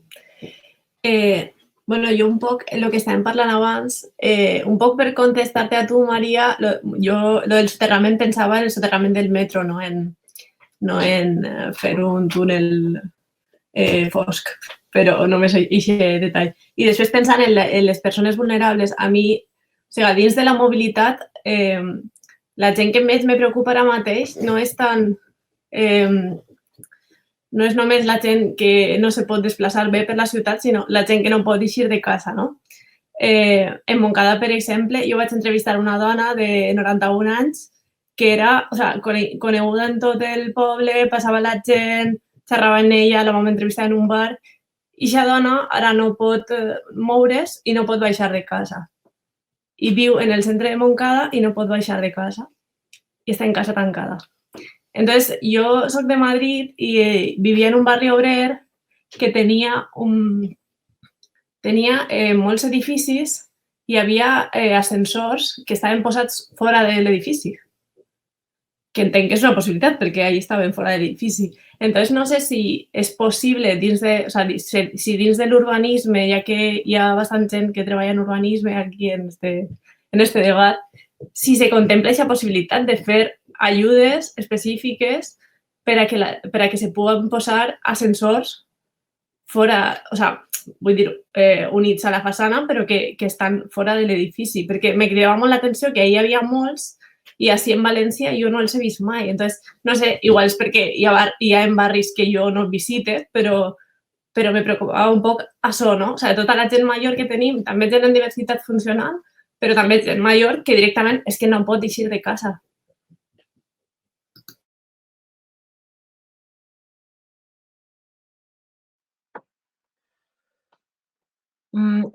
Bueno, jo un poc, el que estàvem parlant abans, un poc per contestar-te a tu, Maria, jo del soterrament pensava en el soterrament del metro, no en fer un túnel fosc, però només aquest detall. I després pensant en les persones vulnerables, a mi, o sigui, dins de la mobilitat, la gent que més me preocupa ara mateix no és tant... No és només la gent que no se pot desplaçar bé per la ciutat, sinó la gent que no pot eixir de casa, no? En Montcada, per exemple, jo vaig entrevistar una dona de 91 anys que era coneguda en tot el poble, passava la gent, xerrava amb ella, la vam entrevistar en un bar, i aquesta dona ara no pot moure's i no pot baixar de casa. I viu en el centre de Montcada i no pot baixar de casa. I està en casa tancada. Entonces, jo soc de Madrid i vivia en un barri obrer que tenia molts edificis i hi havia ascensors que estaven posats fora de l'edifici. Que entenc que és una possibilitat, perquè allà estaven fora de l'edifici. Entonces, no sé si és possible, si dins de l'urbanisme, ja que hi ha bastant gent que treballa en urbanisme aquí en este debat, si se contempla aquesta possibilitat de fer ajudes específiques per a que se puguen posar ascensors fora, o sigui, vull dir, units a la façana, però que estan fora de l'edifici, perquè me cridava molt l'atenció que ahir hi havia molts i així en València jo no els he vist mai. Entonces, no sé, igual és perquè hi ha en barris que jo no visite, però me preocupava un poc això, no? O sigui, tota la gent major que tenim també tenen diversitat funcional, però també gent major que directament és que no pot eixir de casa.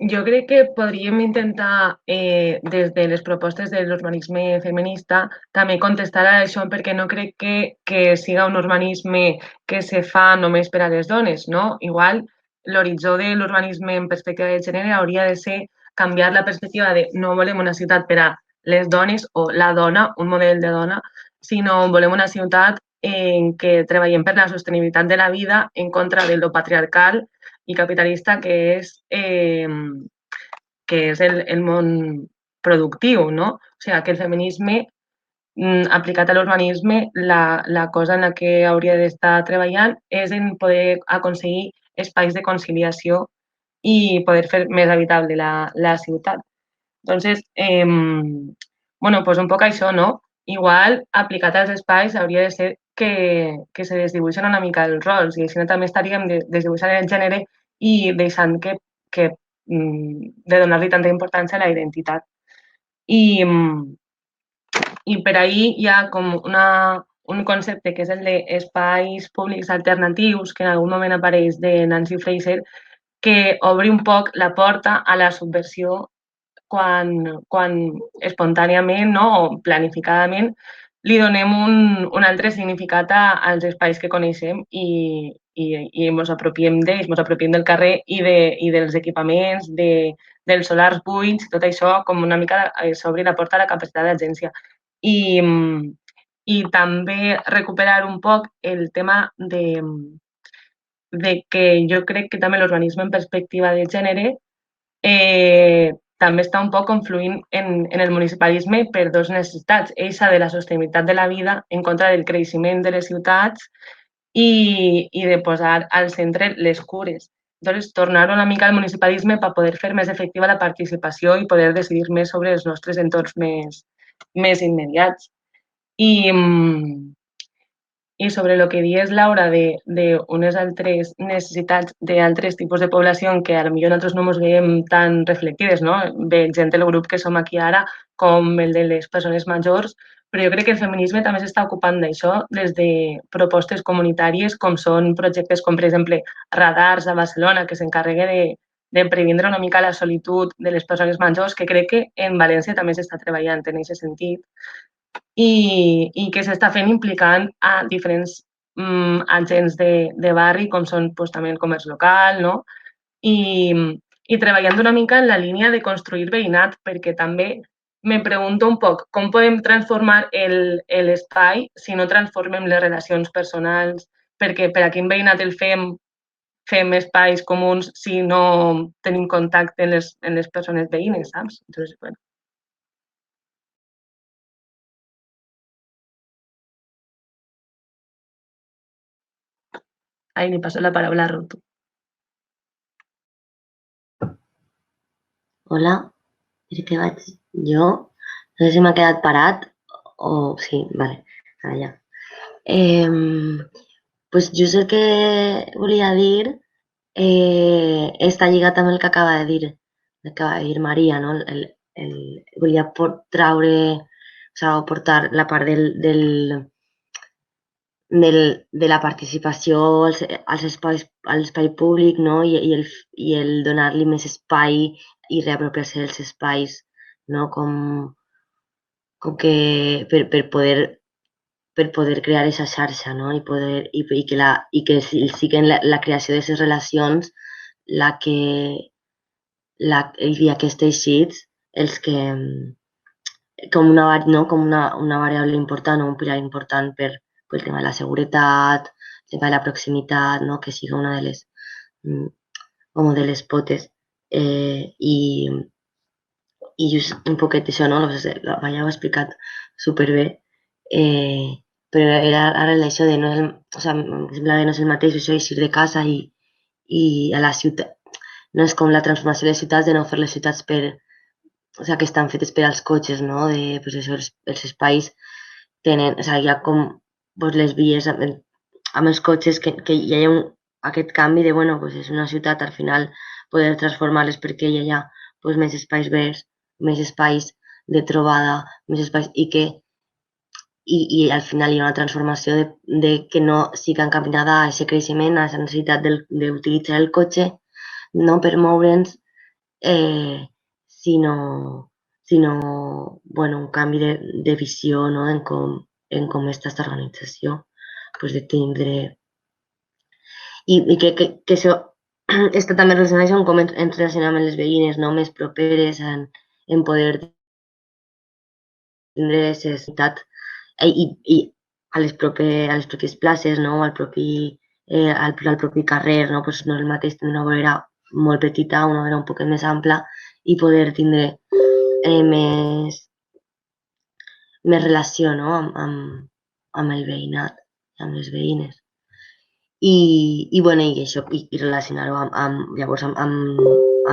Jo crec que podríem intentar, des de les propostes de l'urbanisme feminista, també contestar a això, perquè no crec que siga un urbanisme que se fa només per a les dones, no? Igual, l'horitzó de l'urbanisme en perspectiva de gènere hauria de ser canviar la perspectiva de no volem una ciutat per a les dones o la dona, un model de dona, sinó volem una ciutat en què treballem per la sostenibilitat de la vida en contra de lo patriarcal i capitalista que és el món productiu, no? O sigui, que el feminisme aplicat a l'urbanisme, la cosa en la que hauria d'estar treballant és en poder aconseguir espais de conciliació i poder fer més habitable la ciutat. Entonces, bueno, pues un poc això, no? Igual, aplicat als espais, hauria de ser que se desdibuixen una mica els rols i així també estaríem desdibuixant el gènere i deixant de donar-li tanta importància a la identitat. I per ahir hi ha com un concepte que és el d'espais públics alternatius, que en algun moment apareix de Nancy Fraser, que obri un poc la porta a la subversió quan espontàniament, no, o planificadament li donem un altre significat als espais que coneixem i ens apropiem d'ells, ens apropiem del carrer i dels equipaments, dels solars buits, tot això com una mica s'obri la porta a la capacitat d'agència. I també recuperar un poc el tema de que jo crec que també l'urbanisme en perspectiva de gènere també està un poc confluint en el municipalisme per dues necessitats. Eixa de la sostenibilitat de la vida en contra del creixement de les ciutats i de posar al centre les cures. Llavors, tornar una mica al municipalisme per poder fer més efectiva la participació i poder decidir més sobre els nostres entorns més immediats. I sobre el que dius, Laura, d'unes altres necessitats d'altres tipus de població que potser nosaltres no ens veiem tan reflectides, no? Bé, gent del grup que som aquí ara, com el de les persones majors, però jo crec que el feminisme també s'està ocupant d'això des de propostes comunitàries com són projectes com, per exemple, Radars a Barcelona, que s'encarrega de previndre una mica la solitud de les persones majors, que crec que en València també s'està treballant en aquest sentit, i que s'està fent implicant a diferents agents de barri, com són també el comerç local, no? I treballant una mica en la línia de construir veïnat, perquè també me pregunto un poc com podem transformar l'espai si no transformem les relacions personals, perquè per a quin veïnat el fem espais comuns si no tenim contacte en les persones veïnes, saps? Entonces, bueno. Ahí le paso la palabra a Ruth. Hola, és que vaig... Jo, no sé si m'ha quedat parat o... Sí, vale, ara ja. Pues just el que volia dir està lligat amb el que acaba de dir Maria, no? Volia traure, o sigui, portar la part de la participació a l'espai públic, no? I el donar-li més espai i reapropiar-se dels espais, no? Com que per poder crear aquesta xarxa, no? I que sigui la creació d'aquestes relacions i aquests teixits els que com una variable important o un pilar important pel tema de la seguretat, el tema de la proximitat, no? Que sigui una de les potes. I i just un poquet això, no? La Maia ho ha explicat superbé, però era ara això de no és, o sigui, em sembla que no és el mateix això eixir de casa i a la ciutat, no és com la transformació de les ciutats, de no fer les ciutats per, o sigui, que estan fetes per als cotxes, no? De, pues això, els espais tenen, o sigui, hi ha com pues, les vies amb els cotxes que hi ha aquest canvi de, bueno, pues és una ciutat, al final poder transformar-les perquè hi ha pues, més espais verds, més espais de trobada, més espais i al final hi ha una transformació de que no siga encaminada a aquest creixement, a aquesta necessitat d'utilitzar el cotxe, no per moure'ns, sinó bueno, un canvi de visió, no? en com està aquesta organització, pues de tindre... I crec que això està també relacionat amb com ens relacionem amb les veïnes, no? Més properes, en poder tindre aquesta necessitat i a les pròpies places, no? Al propi carrer, no? Pues no és el mateix tenir una vorera molt petita, una vorera un poc més ampla i poder tindre més relació, no? amb el veïnat, amb les veïnes. I bueno, i això, i relacionar-ho llavors amb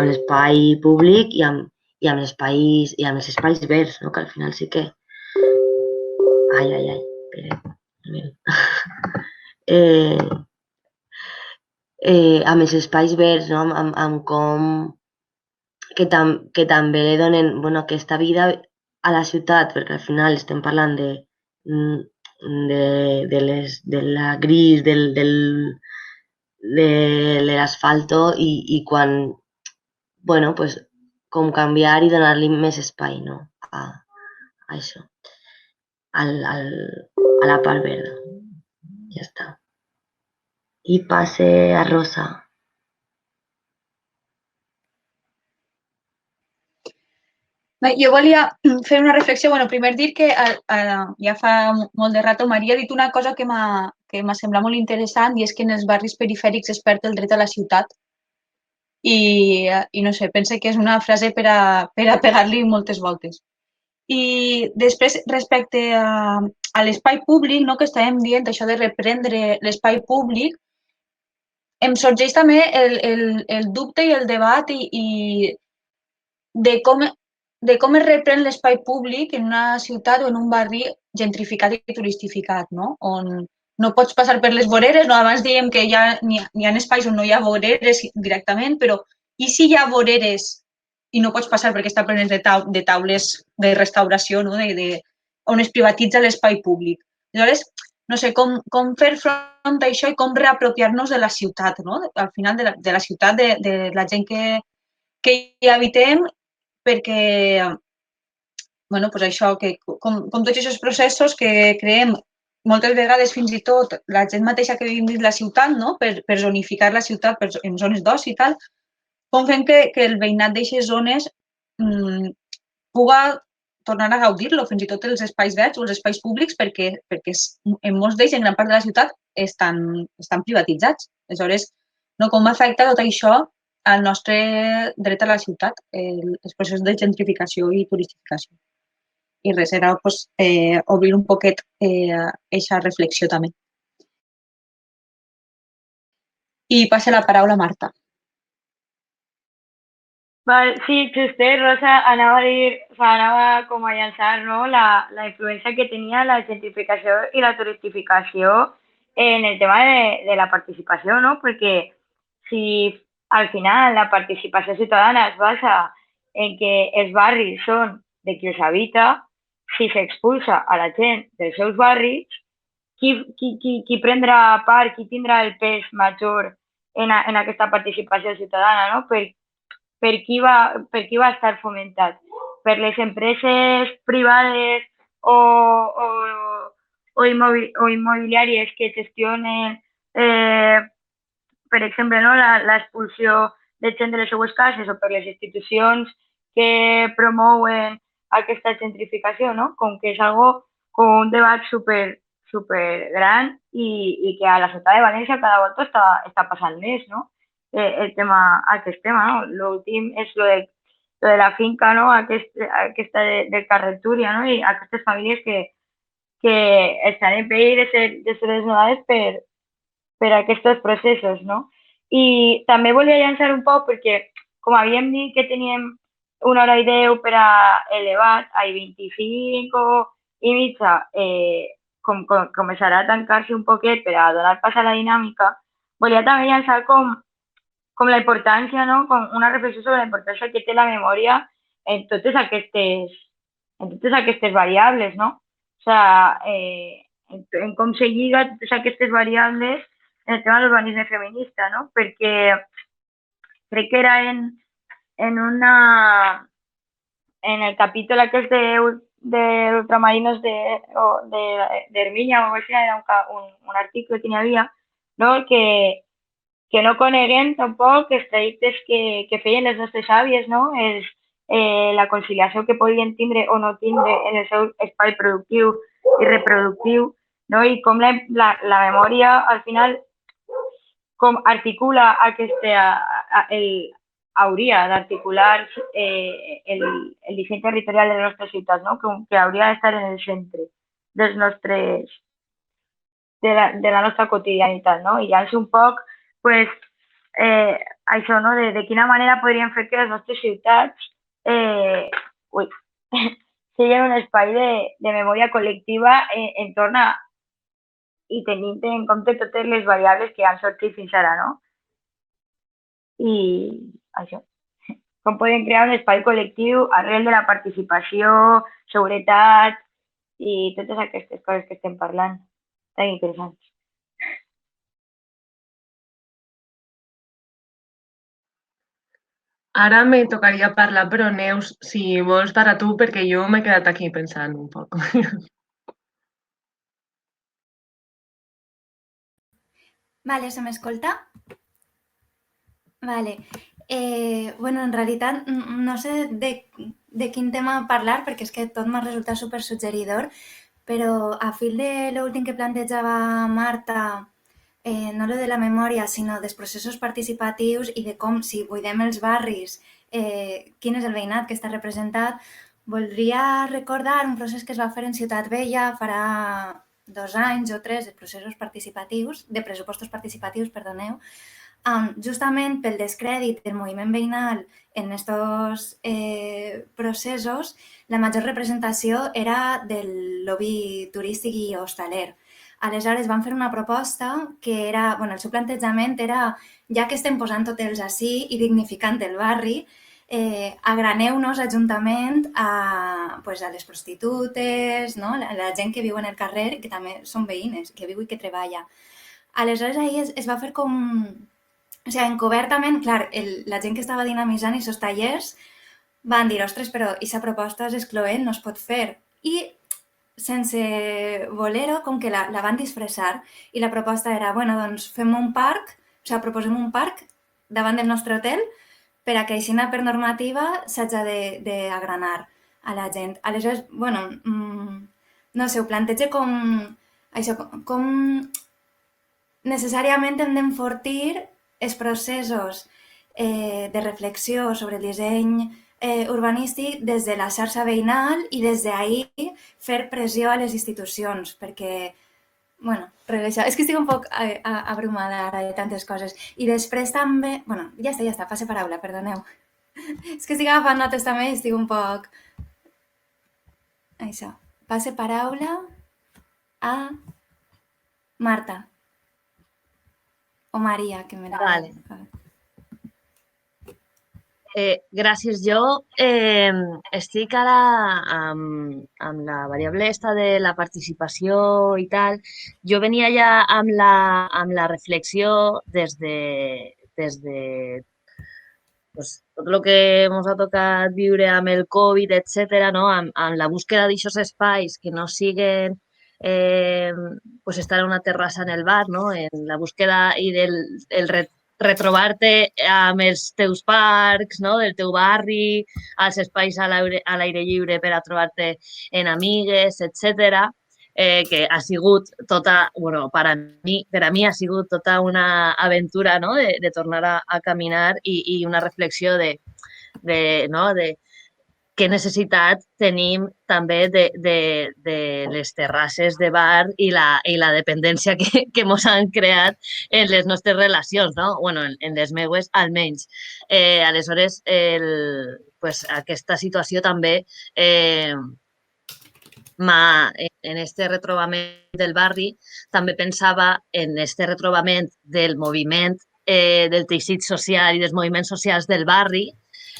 l'espai públic i amb els espais verds, no? Que al final sí que... Ai, espera. Amb els espais verds, no? Amb com que també li donen, bueno, aquesta vida a la ciutat, perquè al final estem parlant de la gris, de l'asfalto i quan, bueno, pues, com canviar i donar-li més espai, no? A això, a la part verda. Ja està. I passe a Rosa. Jo volia fer una reflexió. Bueno, primer dir que ja fa molt de rato Maria ha dit una cosa que m'ha semblat molt interessant i és que en els barris perifèrics es perd el dret a la ciutat. I no sé, pense que és una frase per a pegar-li moltes voltes. I després, respecte a l'espai públic, no, que estàvem dient, això de reprendre l'espai públic, em sorgeix també el dubte i el debat de com es reprèn l'espai públic en una ciutat o en un barri gentrificat i turistificat, no? On no pots passar per les voreres, no? Abans dèiem que hi ha espais on no hi ha voreres directament, però i si hi ha voreres i no pots passar perquè està plenes de taules de restauració, no? On es privatitza l'espai públic. Aleshores, no sé, com fer front a això i com reapropiar-nos de la ciutat, no? Al final de la ciutat, de la gent que hi habitem, perquè, bueno, pues això, que com tots aquests processos que creem moltes vegades fins i tot la gent mateixa que vivim dins la ciutat, no? Per zonificar la ciutat en zones d'oci i tal, com fem que el veïnat d'aquestes zones puga tornar a gaudir-lo, fins i tot els espais verds o els espais públics, perquè en molts d'ells, en gran part de la ciutat, estan privatitzats. Aleshores, no, com afecta tot això al nostre dret a la ciutat, els processos de gentrificació i turistificació. I res, era obrir un poquet aquesta reflexió també. I passa la paraula a Marta. Sí, justet, Rosa, anava com a llançar, no? la influència que tenia la gentrificació i la turistificació en el tema de la participació, no? Perquè si al final la participació ciutadana es basa en que els barris són de qui els habita, si s'expulsa a la gent dels seus barris, qui prendrà part, qui tindrà el pes major en aquesta participació ciutadana, no? Per qui va estar fomentat? Per les empreses privades o immobiliàries que gestionen, per exemple, no, l'expulsió de gent de les seues cases, o per les institucions que promouen aquesta gentrificació, no? Com que és com un debat super gran i que a la ciutat de València cada volta està passant més, no? Aquest tema, no? L'últim és lo de lo de la finca, no? Aquesta del carrer Túria, no? I aquestes famílies que estan en perill de ser desnonades per aquests processos, no? I també volia llançar un poc perquè, com havíem dit que teníem 1h10 per a elevat, a 25 i mitja, com començarà a tancar-se un poquet per a donar pas a la dinàmica, volia també llançar com la importància, no? Com una reflexió sobre la importància que té la memòria en totes aquestes variables, no? O sigui, en com se lliga totes aquestes variables en el tema de l'urbanisme feminista, no? Perquè crec que era en el capítol aquest de ultramarinos d'Hermínia o així, era un article que n'hi havia, no? Que no coneguen tampoc els trajectes que feien les nostres àvies, no? La conciliació que podien tindre o no tindre en el seu espai productiu i reproductiu, no? I com la memòria, al final, com articula hauria d'articular el disseny territorial de les nostres ciutats, no? Que hauria d'estar en el centre de la nostra quotidianitat, no? I llavors un poc, pues, això, no? De quina manera podríem fer que les nostres ciutats siguin un espai de memòria col·lectiva entorn a i tenint en compte totes les variables que han sortit fins ara, no? I això. Com podem crear un espai col·lectiu arrel de la participació, seguretat i totes aquestes coses que estem parlant, tan interessants. Ara me tocaria parlar, però Neus, si vols parlar tu, perquè jo m'he quedat aquí pensant un poc. Vale, ¿se me escolta? Vale. Bueno, en realitat no sé de quin tema parlar perquè és que tot m'ha resultat super suggeridor, però a fil de l'últim que plantejava Marta, no lo de la memòria, sinó dels processos participatius i de com, si buidem els barris, quin és el veïnat que està representat, voldria recordar un procés que es va fer en Ciutat Vella farà 2 anys o 3 de processos participatius, de pressupostos participatius, perdoneu, justament pel descrèdit del moviment veïnal en aquests processos, la major representació era del lobby turístic i hostaler. Aleshores van fer una proposta que era, bueno, el seu plantejament era, ja que estem posant tots els ací i dignificant el barri, agraneu-nos ajuntament a les prostitutes, no? La gent que viu en el carrer, que també són veïnes, que viu i que treballa. Aleshores, ahir es va fer com... O sigui, encobertament, clar, la gent que estava dinamitzant aquests tallers van dir, ostres, però aquesta proposta és excloent, no es pot fer. I sense voler-ho, com que la van disfressar. I la proposta era, bueno, doncs fem un parc, o sigui, proposem un parc davant del nostre hotel per a que així per normativa s'haja d'agranar a la gent. Aleshores, bueno, no sé, ho planteja com això, com necessàriament hem d'enfortir els processos de reflexió sobre el disseny urbanístic des de la xarxa veïnal i des d'ahir fer pressió a les institucions, perquè, bueno, és que estic un poc abrumada ara de tantes coses. I després també... Bueno, ja està, passe paraula, perdoneu. És que estic agafant notes també i estic un poc... Això, passe paraula a Marta. O Maria, que me la... Vale. Gràcies. Jo estic ara amb la variable esta de la participació i tal. Jo venia ja amb la reflexió des de tot el que ens ha tocat viure amb el Covid, etc., no? Amb la búsqueda d'aquests espais que no siguen estar en una terrassa en el bar, no? En la búsqueda i del retrobar-te amb els teus parcs, no? Del teu barri, als espais a l'aire lliure per a trobar-te en amigues, etc., que ha sigut tota, bueno, per a mi ha sigut tota una aventura, no? De tornar a caminar i una reflexió de què necessitat tenim també de les terrasses de bar i la dependència que mos han creat en les nostres relacions, no? Bueno, en les meues almenys. Aleshores, aquesta situació també en este retrobament del barri, també pensava en este retrobament del moviment, del teixit social i dels moviments socials del barri.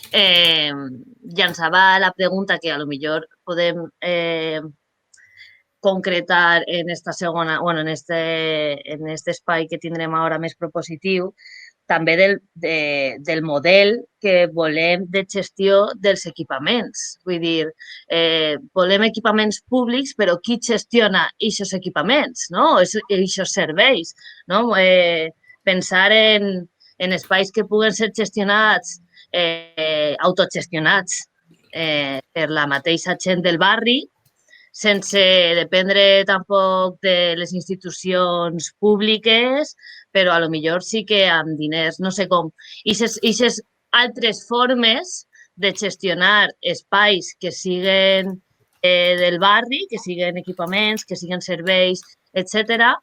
Llançava la pregunta que a lo millor podem concretar en esta segona, bueno, en este espai que tindrem ara més propositiu, també del model que volem de gestió dels equipaments. Vull dir, volem equipaments públics, però qui gestiona aquests equipaments, no? Aquests serveis, no? Pensar en espais que puguen ser gestionats, autogestionats per la mateixa gent del barri, sense dependre tampoc de les institucions públiques, però a lo millor sí que amb diners, no sé com. I aquestes altres formes de gestionar espais que siguen del barri, que siguen equipaments, que siguen serveis, etc.,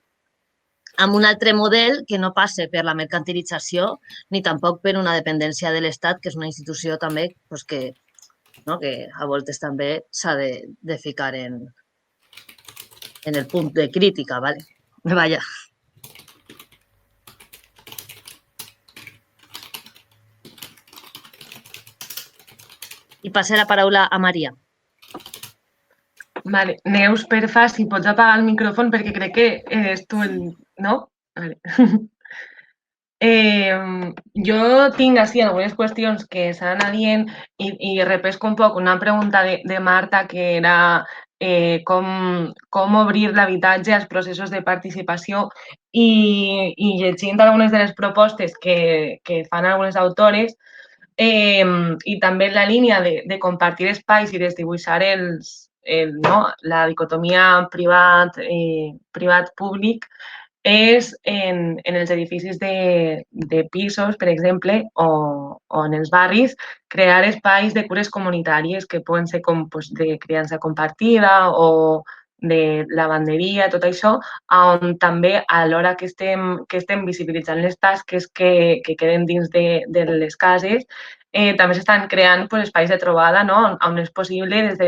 amb un altre model que no passe per la mercantilització ni tampoc per una dependència de l'Estat, que és una institució també que a voltes també s'ha de ficar en el punt de crítica, ¿vale? Vaja. I passe la paraula a Maria. Vale. Neus, porfa, si pots apagar el micròfon perquè crec que és tu el... No? Vale. Jo tinc així algunes qüestions que s'han anat dient i repesco un poc una pregunta de Marta que era com obrir l'habitatge als processos de participació i llegint algunes de les propostes que fan algunes autores i també en la línia de compartir espais i desdibuixar la dicotomia privat-públic és en els edificis de pisos, per exemple, o en els barris, crear espais de cures comunitàries que poden ser com de criança compartida o de lavanderia, tot això, on també alhora que estem visibilitzant les tasques que queden dins de les cases, també s'estan creant espais de trobada on és possible des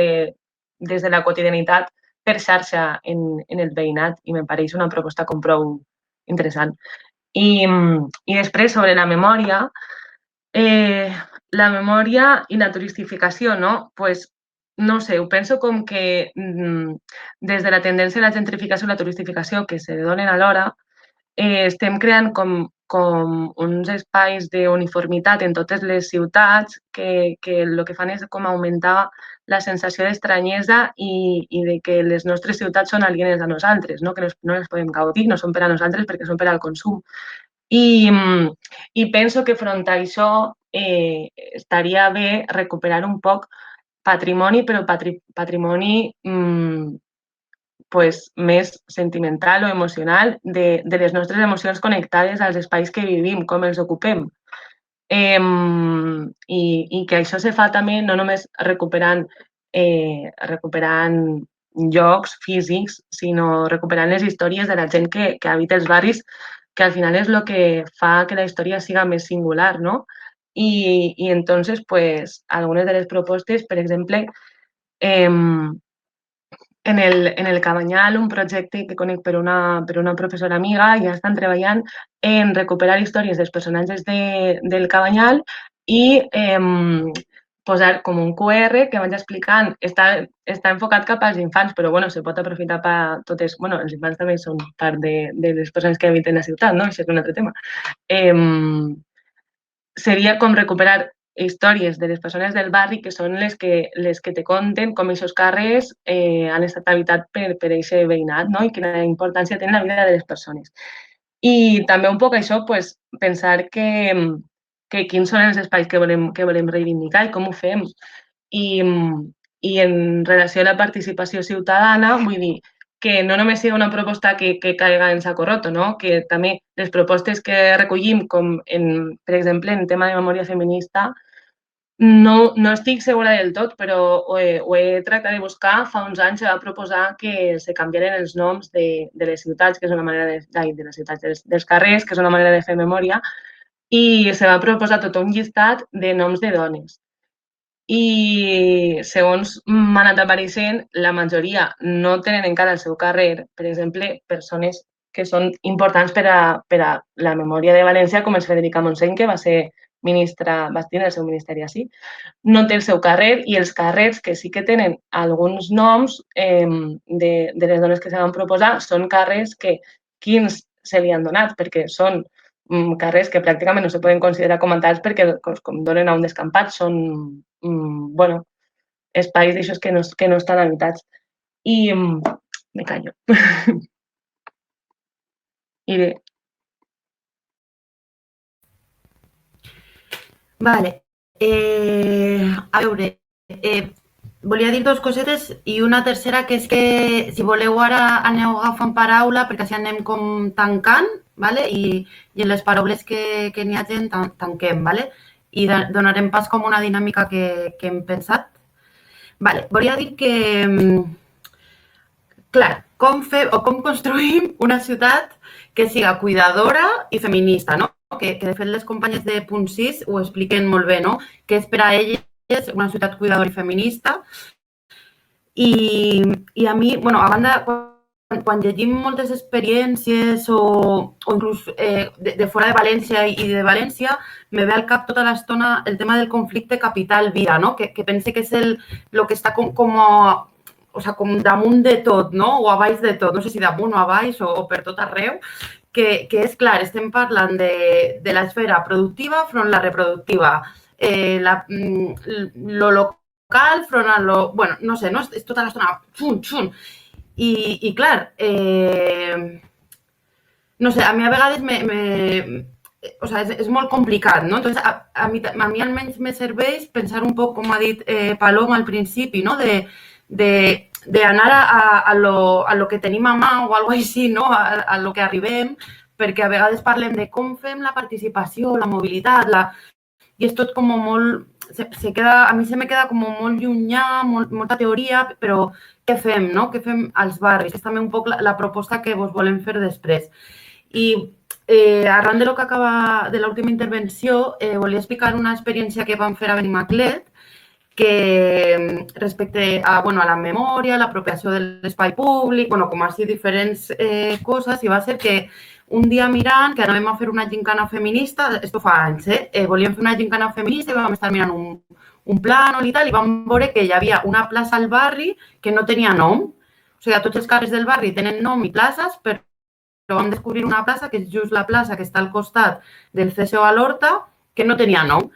de la quotidianitat per xarxa en el veïnat i em pareix una proposta com prou interessant. I després, sobre la memòria i la turistificació, no? Pues, no sé, ho penso com que des de la tendència a la gentrificació i la turistificació que se donen alhora, estem creant com uns espais d'uniformitat en totes les ciutats que el que fan és com augmentar la sensació d'estranyesa i de que les nostres ciutats són alienes a nosaltres, no? Que no les podem gaudir, no són per a nosaltres perquè són per al consum. I penso que front a això estaria bé recuperar un poc patrimoni, però patrimoni més sentimental o emocional de les nostres emocions connectades als espais que vivim, com els ocupem. I que això se fa també no només recuperant llocs físics, sinó recuperant les històries de la gent que habita els barris, que al final és el que fa que la història siga més singular, no? I entonces, pues, algunes de les propostes, per exemple, en el Cabanyal, un projecte que conec per una professora amiga, ja estan treballant en recuperar històries dels personatges del Cabanyal i posar com un QR que vaig explicant. Està enfocat cap als infants, però bueno, se pot aprofitar per a totes... Bueno, els infants també són part de les persones que habiten la ciutat, no? Això és un altre tema. Seria com recuperar històries de les persones del barri que són les que te conten com aquests carrers han estat habitats per aquest veïnat, no? I quina importància tenen la vida de les persones. I també un poc això, pues, pensar que quins són els espais que volem reivindicar i com ho fem. I en relació a la participació ciutadana, vull dir que no només sigui una proposta que caiga en saco roto, no? Que també les propostes que recollim, com per exemple en tema de memòria feminista, No estic segura del tot, però ho he tractat de buscar. Fa uns anys se va proposar que se canviaren els noms de les ciutats, que és una manera de les ciutats, dels carrers, que és una manera de fer memòria, i se va proposar tot un llistat de noms de dones. I segons m'ha anat apareixent, la majoria no tenen encara el seu carrer, per exemple, persones que són importants per a la memòria de València, com és Federica Montseny, que va ser ministra, va tenir el seu ministeri així, no té el seu carrer, i els carrers que sí que tenen alguns noms de les dones que se van proposar són carrers que quins se li han donat, perquè són carrers que pràcticament no se poden considerar com a tals perquè com donen a un descampat, són bueno, espais d'aixòs que no estan habitats. I me callo. I bé. Vale. A veure, volia dir dues cosetes i una tercera, que és que si voleu ara aneu agafant paraula perquè així anem com tancant, vale? I en les paraules que n'hi hagi tanquem, vale? I donarem pas com una dinàmica que hem pensat. Vale. Volia dir que, clar, com construïm una ciutat que siga cuidadora i feminista, no? Que de fet les companyes de Punt 6 ho expliquen molt bé, no? Que és per a elles una ciutat cuidadora i feminista. I a mi, bueno, a banda, quan llegim moltes experiències o inclús de fora de València i de València, me ve al cap tota l'estona el tema del conflicte capital-vida, no? Que pense que és el que està com damunt de tot, no? O a baix de tot, no sé si damunt o a baix o per tot arreu, que és clar, estem parlant de l'esfera productiva front a la reproductiva, lo local front a lo... Bueno, no sé, no? És tota l'estona xun, xun. I clar, no sé, a mi a vegades és molt complicat, no? Entonces, a mi almenys me serveix pensar un poc, com ha dit Paloma al principi, no? D'anar a lo que tenim a mà o alguna cosa així, no? A lo que arribem, perquè a vegades parlem de com fem la participació, la mobilitat, i és tot com molt... A mi se me queda com molt llunyà, molta teoria, però què fem, no? Què fem als barris? És també un poc la proposta que vos volem fer després. I arran de lo que acaba de l'última intervenció, volia explicar una experiència que vam fer a Benimaclet, que respecte a la memòria, l'apropiació de l'espai públic, com així diferents coses, i va ser que un dia mirant, que anàvem a fer una gincana feminista, esto fa anys, volíem fer una gincana feminista i vam estar mirant un plànol i tal, i vam veure que hi havia una plaça al barri que no tenia nom. O sigui, tots els carrers del barri tenen nom i places, però vam descobrir una plaça, que és just la plaça que està al costat del CSO a l'Horta, que no tenia nom.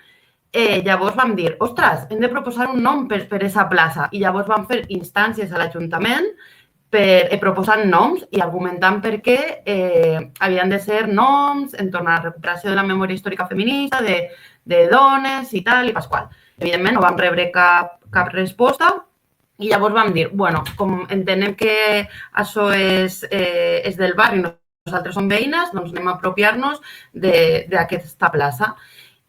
Llavors vam dir, ostres, hem de proposar un nom per aquesta plaça. I llavors vam fer instàncies a l'Ajuntament proposant noms i argumentant per què havien de ser noms en torn a la recuperació de la memòria històrica feminista, de dones i tal, i pasqual. Evidentment, no vam rebre cap resposta i llavors vam dir, com entenem que això és del barri, nosaltres som veïnes, doncs anem a apropiar-nos d'aquesta plaça.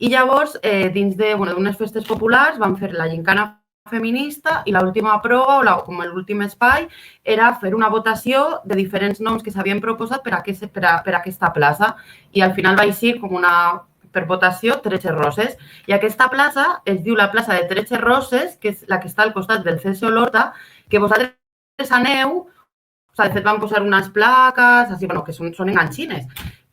I llavors, dins d'unes festes populars, vam fer la gincana feminista i l'última prova, o com l'últim espai, era fer una votació de diferents noms que s'havien proposat per a aquesta plaça. I al final va eixir com per votació, Tretze Roses. I aquesta plaça es diu la plaça de Tretze Roses, que és la que està al costat del CSO l'Horta, que vosaltres aneu, de fet van posar unes plaques, que són enganxines,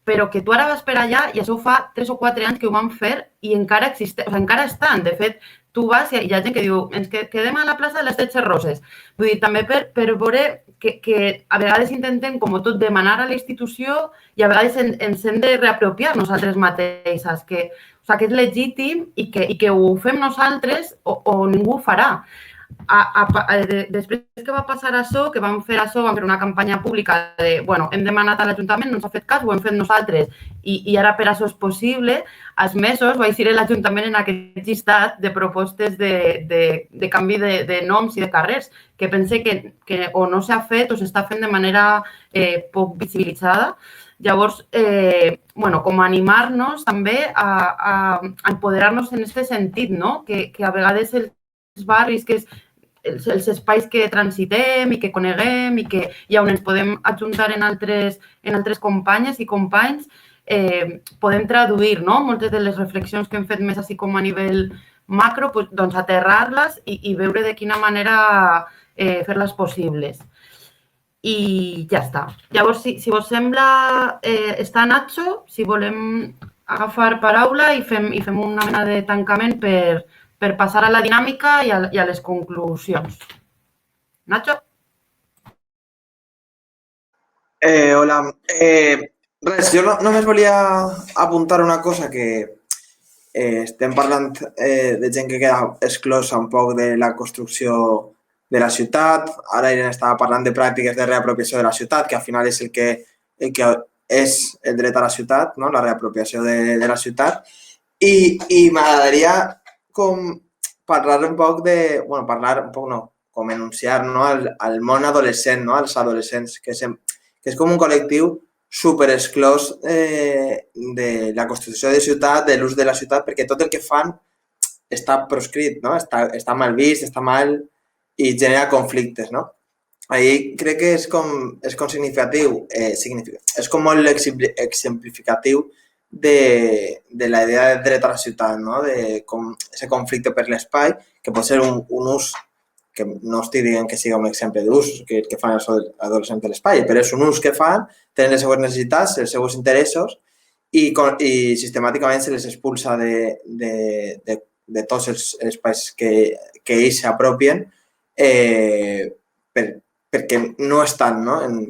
però que tu ara vas per allà i això fa 3 o 4 anys que ho vam fer i encara existeix, encara estan. De fet, tu vas i hi ha gent que diu ens quedem a la plaça de les Tretze Roses. Vull dir, també per veure que a vegades intentem, com tot, demanar a la institució i a vegades ens hem de reapropiar nosaltres mateixes, que és legítim i que ho fem nosaltres o ningú ho farà. després que va passar això, que vam fer una campanya pública de, bueno, hem demanat a l'Ajuntament, no ens ha fet cas, ho hem fet nosaltres i ara per això és possible, als mesos va eixir l'Ajuntament en aquest llistat de propostes de canvi de noms i de carrers, que pense que o no s'ha fet o s'està fent de manera poc visibilitzada. Llavors, bueno, com animar-nos també a empoderar-nos en aquest sentit, no? Que a vegades els barris, que és els espais que transitem i que coneguem i on ens podem ajuntar en altres companyes i companys, podem traduir moltes de les reflexions que hem fet més així com a nivell macro, doncs aterrar-les i veure de quina manera fer-les possibles. I ja està. Llavors, si vos sembla, està Nacho, si volem agafar paraula i fem una mena de tancament per passar a la dinàmica i a les conclusions. Nacho? Hola. Res, jo només volia apuntar una cosa que estem parlant de gent que queda exclosa un poc de la construcció de la ciutat. Ara Irene estava parlant de pràctiques de reapropiació de la ciutat, que al final és el que és el dret a la ciutat, no? La reapropiació de la ciutat. I m'agradaria com parlar un poc de... Bueno, parlar un poc no, com enunciar al món adolescent, no? Als adolescents, que és com un col·lectiu super exclòs de la construcció de ciutat, de l'ús de la ciutat, perquè tot el que fan està proscrit, no? Està mal vist, està mal i genera conflictes, no? Ahí crec que és com significatiu, és com molt exemplificatiu de la idea de dret a la ciutat, no? De com ese conflicte per l'espai, que pot ser un ús, que no estic dient que sigui un exemple d'ús que fan els adolescents de l'espai, però és un ús que fan, tenen les seues necessitats, els seus interessos i sistemàticament se les expulsa de tots els espais que ells s'apropien perquè no estan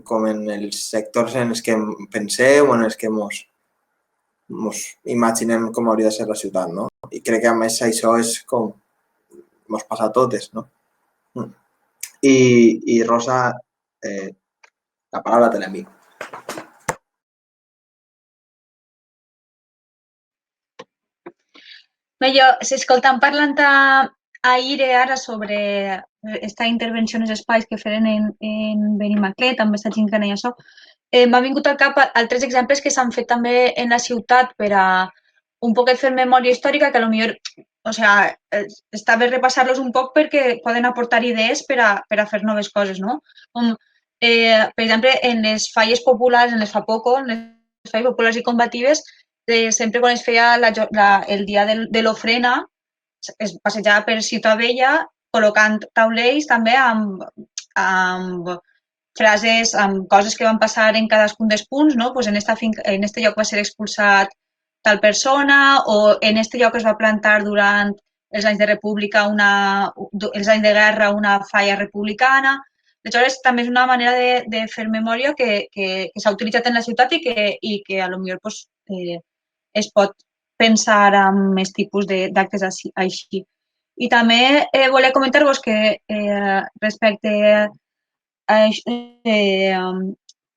com en els sectors en els que penseu o en els que ens imaginem com hauria de ser la ciutat, no? I crec que a més això és com ens passa a totes, no? I Rosa, la paraula te l'envic. Bé, jo, escoltant parlant a Ire ara sobre aquesta intervenció en els espais que feren en Benimaclet, amb aquesta gent que deia això, m'ha vingut al cap altres exemples que s'han fet també en la ciutat per a un poquet fer memòria històrica, que potser, o sea, està bé repassar-los un poc perquè poden aportar idees per a fer noves coses, no? Com, per exemple, en les falles populars, en les fa poco, en les falles populars i combatives, sempre quan es feia el dia de l'ofrena, es passejava per Ciutat Vella col·locant taulells també amb frases, amb coses que van passar en cadascun dels punts, no? Pues en este lloc va ser expulsat tal persona o en este lloc es va plantar durant els anys de república, els anys de guerra, una falla republicana. Aleshores, també és una manera de fer memòria que s'ha utilitzat en la ciutat i que potser es pot pensar en més tipus d'actes així. I també volia comentar-vos que respecte a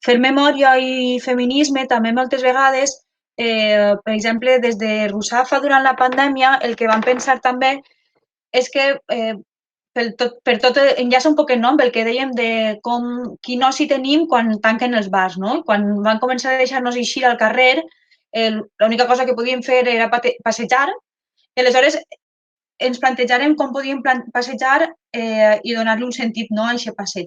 fer memòria i feminisme, també moltes vegades, per exemple, des de Rusafa durant la pandèmia, el que vam pensar també és que per tot enllaça un poc amb el que dèiem de quin oci tenim quan tanquen els bars, no? Quan van començar a deixar-nos eixir al carrer, l'única cosa que podíem fer era passejar i aleshores ens plantejàrem com podíem passejar i donar-li un sentit a aquest passeig.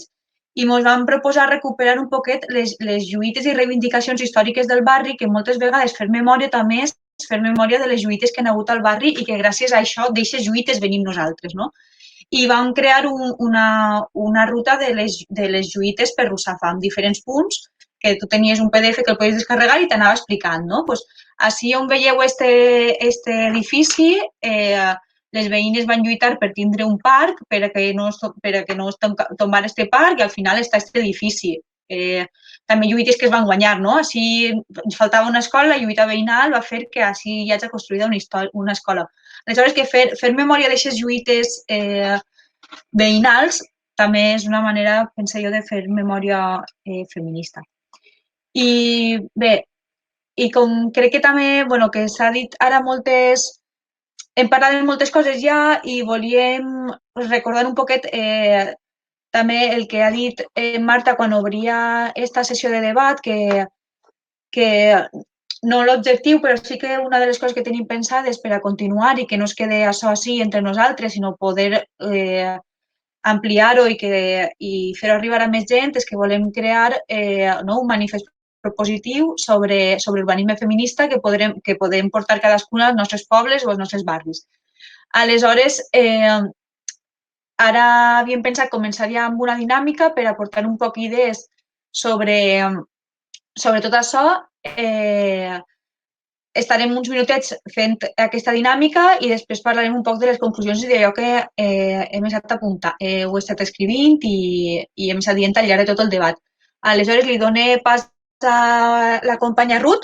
I ens vam proposar recuperar un poquet les lluites i reivindicacions històriques del barri, que moltes vegades fer memòria també és fer memòria de les lluites que han hagut al barri i que gràcies a això d'aquestes lluites venim nosaltres, no? I vam crear una ruta de les lluites per Rusafa, amb diferents punts, que tu tenies un PDF que el podies descarregar i t'anava explicant, no? Pues, així on veieu este edifici, les veïnes van lluitar per tindre un parc, per a que no es tombara este parc i al final està este edifici. També lluites que es van guanyar, no? Així ens faltava una escola, la lluita veïnal va fer que així ja s'ha construït una escola. Aleshores, que fer memòria d'aquestes lluites veïnals, també és una manera, penso jo, de fer memòria feminista. I bé, i com crec que també, bueno, que s'ha dit ara hem parlat de moltes coses ja i volíem recordar un poquet també el que ha dit Marta quan obria aquesta sessió de debat, que no l'objectiu, però sí que una de les coses que tenim pensades per a continuar i que no es quede això així entre nosaltres, sinó poder ampliar-ho i fer-ho arribar a més gent, és que volem crear un manifest propositiu sobre urbanisme feminista que podem portar cadascuna als nostres pobles o als nostres barris. Aleshores, ara havíem pensat començar ja amb una dinàmica per aportar un poc idees sobre tot això. Estarem uns minutets fent aquesta dinàmica i després parlarem un poc de les conclusions i d'allò que hem estat apuntant, ho he estat escrivint i hem estat dient al llarg de tot el debat. Aleshores, li dono pas a la companya Ruth,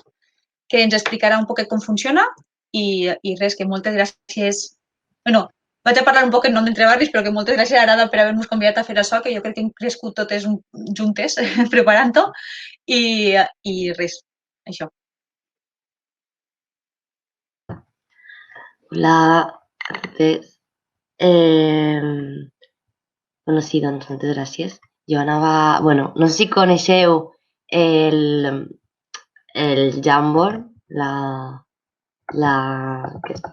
que ens explicarà un poc com funciona i res, que moltes gràcies. Bueno, vaig a parlar un poc en nom d'Entre Barris, però que moltes gràcies, Arada, per haver-nos convidat a fer això, que jo crec que hem crescut totes juntes preparant-ho i res, això. Hola, bueno, sí, doncs moltes gràcies. Jo anava... Bueno, no sé si coneixeu el Jamboard,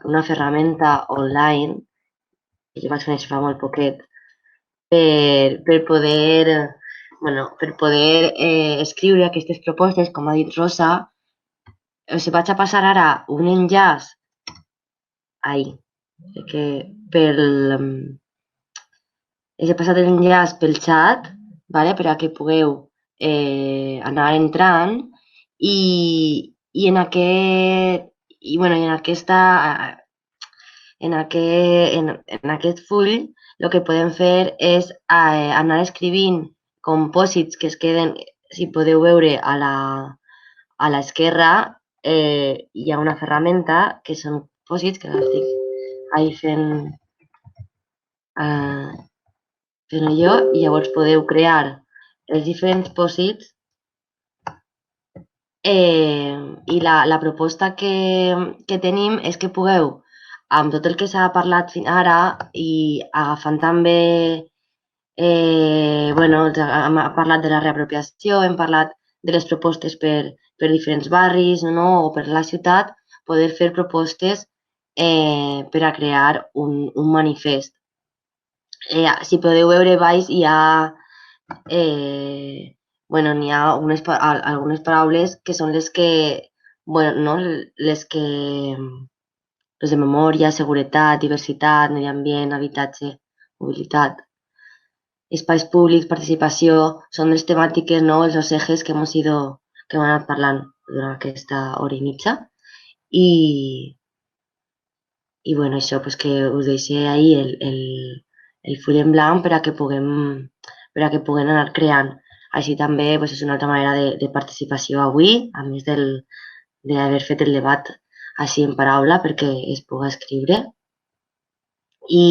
una ferramenta online que jo vaig conèixer fa molt poquet per poder escriure aquestes propostes, com ha dit Rosa. Us vaig a passar ara un enllaç he passat l'enllaç pel xat, per a que pugueu anar entrant i en aquest full el que podem fer és anar escrivint compòsits que es queden, si podeu veure a l'esquerra, hi ha una ferramenta que són pòsits que l'estic fent jo i llavors podeu crear els diferents pòsits i la proposta que tenim és que pugueu, amb tot el que s'ha parlat fins ara i agafant també, hem parlat de la reapropiació, hem parlat de les propostes per diferents barris o per la ciutat, poder fer propostes per a crear un manifest. Si podeu veure baix hi ha algunes paraules que són les de memòria, seguretat, diversitat, medi ambient, habitatge, mobilitat, espais públics, participació, són les temàtiques, els dos ejes que hem anat parlant durant aquesta hora i mitja. I bueno, això, que us deixe ahí el full en blanc per a que puguem anar creant. Així també és una altra manera de participació avui, a més d'haver fet el debat així en paraula perquè es pugui escriure. I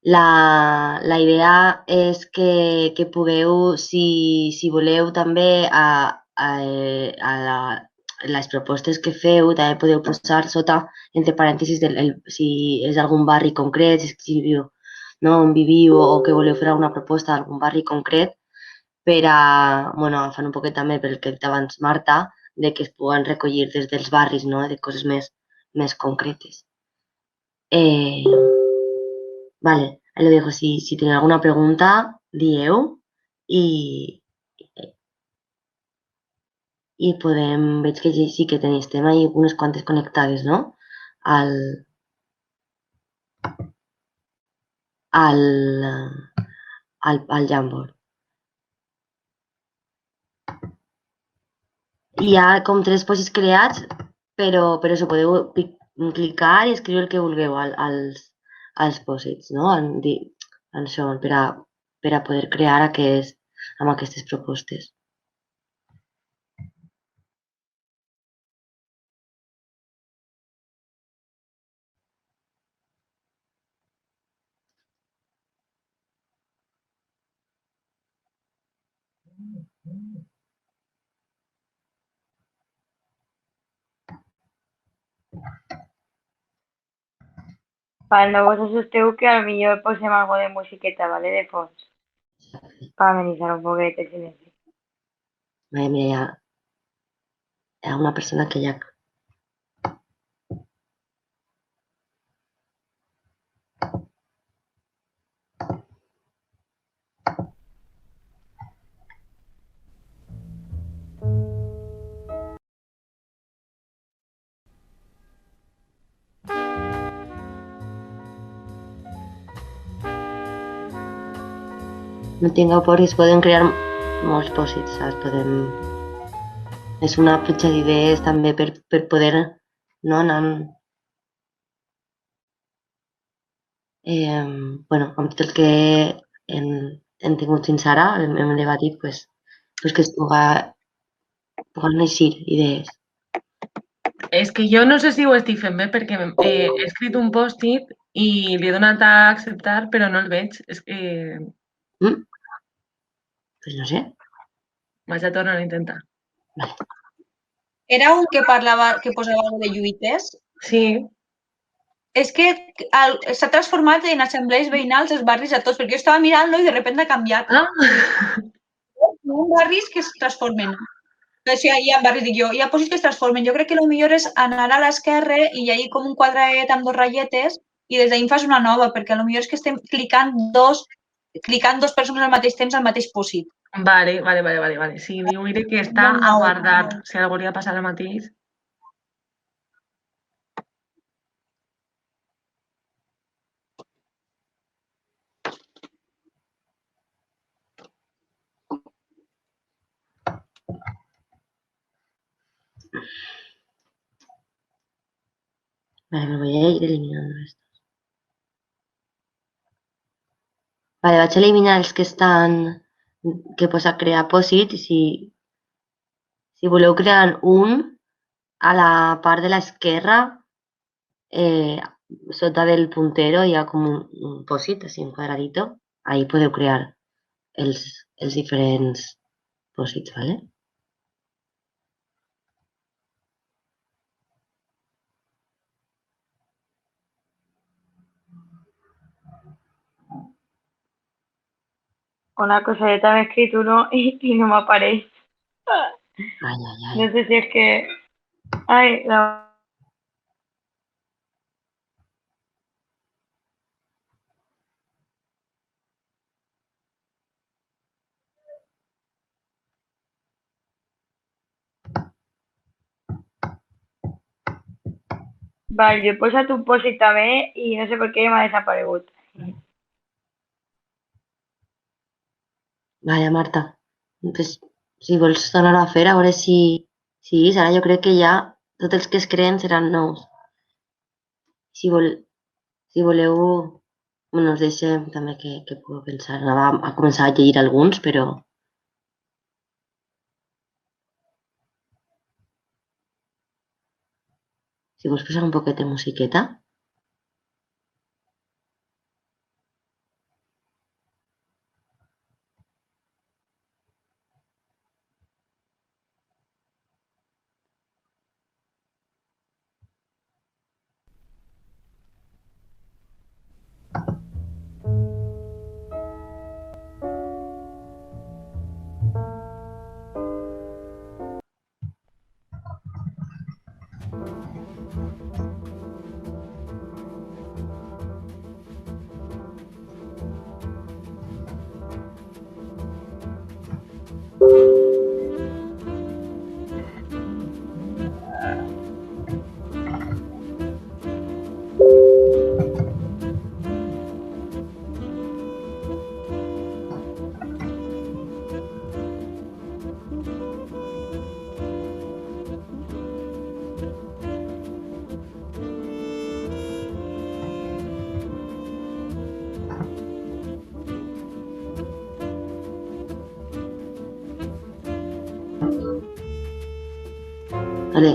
la idea és que pugueu, si voleu també les propostes que feu, també podeu posar sota, entre parèntesis, si és algun barri concret, si viu on viviu o que voleu fer alguna proposta d'algun barri concret per a, agafant un poquet també pel que he dit abans Marta, de que es puguen recollir des dels barris, de coses més concretes. Vale, ahí lo dejo. Si teniu alguna pregunta, dieu i podem... Veig que sí que estem ahí unes quantes connectades, no? Al Jamboard. Hi ha com 3 pòsits creats, però això podeu clicar i escriure el que vulgueu als pòsits, no? Per a poder crear amb aquestes propostes. Vale, no vos asusteu que a lo millor posem algo de musiqueta, ¿vale? De fons, para amenizar un poquet el silenci. Mira, hi ha una persona que ja... No tingueu por, es poden crear molts pòsits, saps? És una fletxa d'idees també per poder anar... Bueno, amb tot el que hem tingut fins ara, hem debatit, pues que es puguen eixir idees. És que jo no sé si ho estic fent bé perquè he escrit un post-it i li he donat a acceptar, però no el veig. És que... Pues no sé. Vaig a tornar a intentar. Era un que posava algo de lluites? Sí. És que s'ha transformat en assemblees veïnals els barris a tots, perquè jo estava mirant-lo i de sobte ha canviat. Hi ha barris que es transformen. O sigui, hi ha barris, dic jo, hi ha pòsits que es transformen. Jo crec que el millor és anar a l'esquerra i hi ha com un quadradet amb 2 ratlletes i des d'ahir fas una nova, perquè el millor és que estem clicant dos persones al mateix temps al mateix pòsit. Vale. Sí, diu Ire que està a guardar, si algú li ha passat el mateix. Vale, me voy a ir eliminando estos. Vale, vaig eliminar els que estan... que posa crear pòsit i si voleu crear un, a la part de l'esquerra, sota del puntero hi ha com un pòsit, així un quadradito. Ahí podeu crear els diferents pòsits, ¿vale? Una cosa, yo también he escrito uno y no me aparece. No sé si es que... Ay, Vale, jo he posat un pòsit també i no sé per què m'ha desaparegut. Vale, Marta. Pues, si vols tornar a fer, a veure si... Sí, Sara, jo crec que ja tots els que es creen seran nous. Si voleu... Bueno, us deixem també que pugueu pensar. Anava a començar a llegir alguns, però... Si vols posar un poquet de musiqueta. Vale,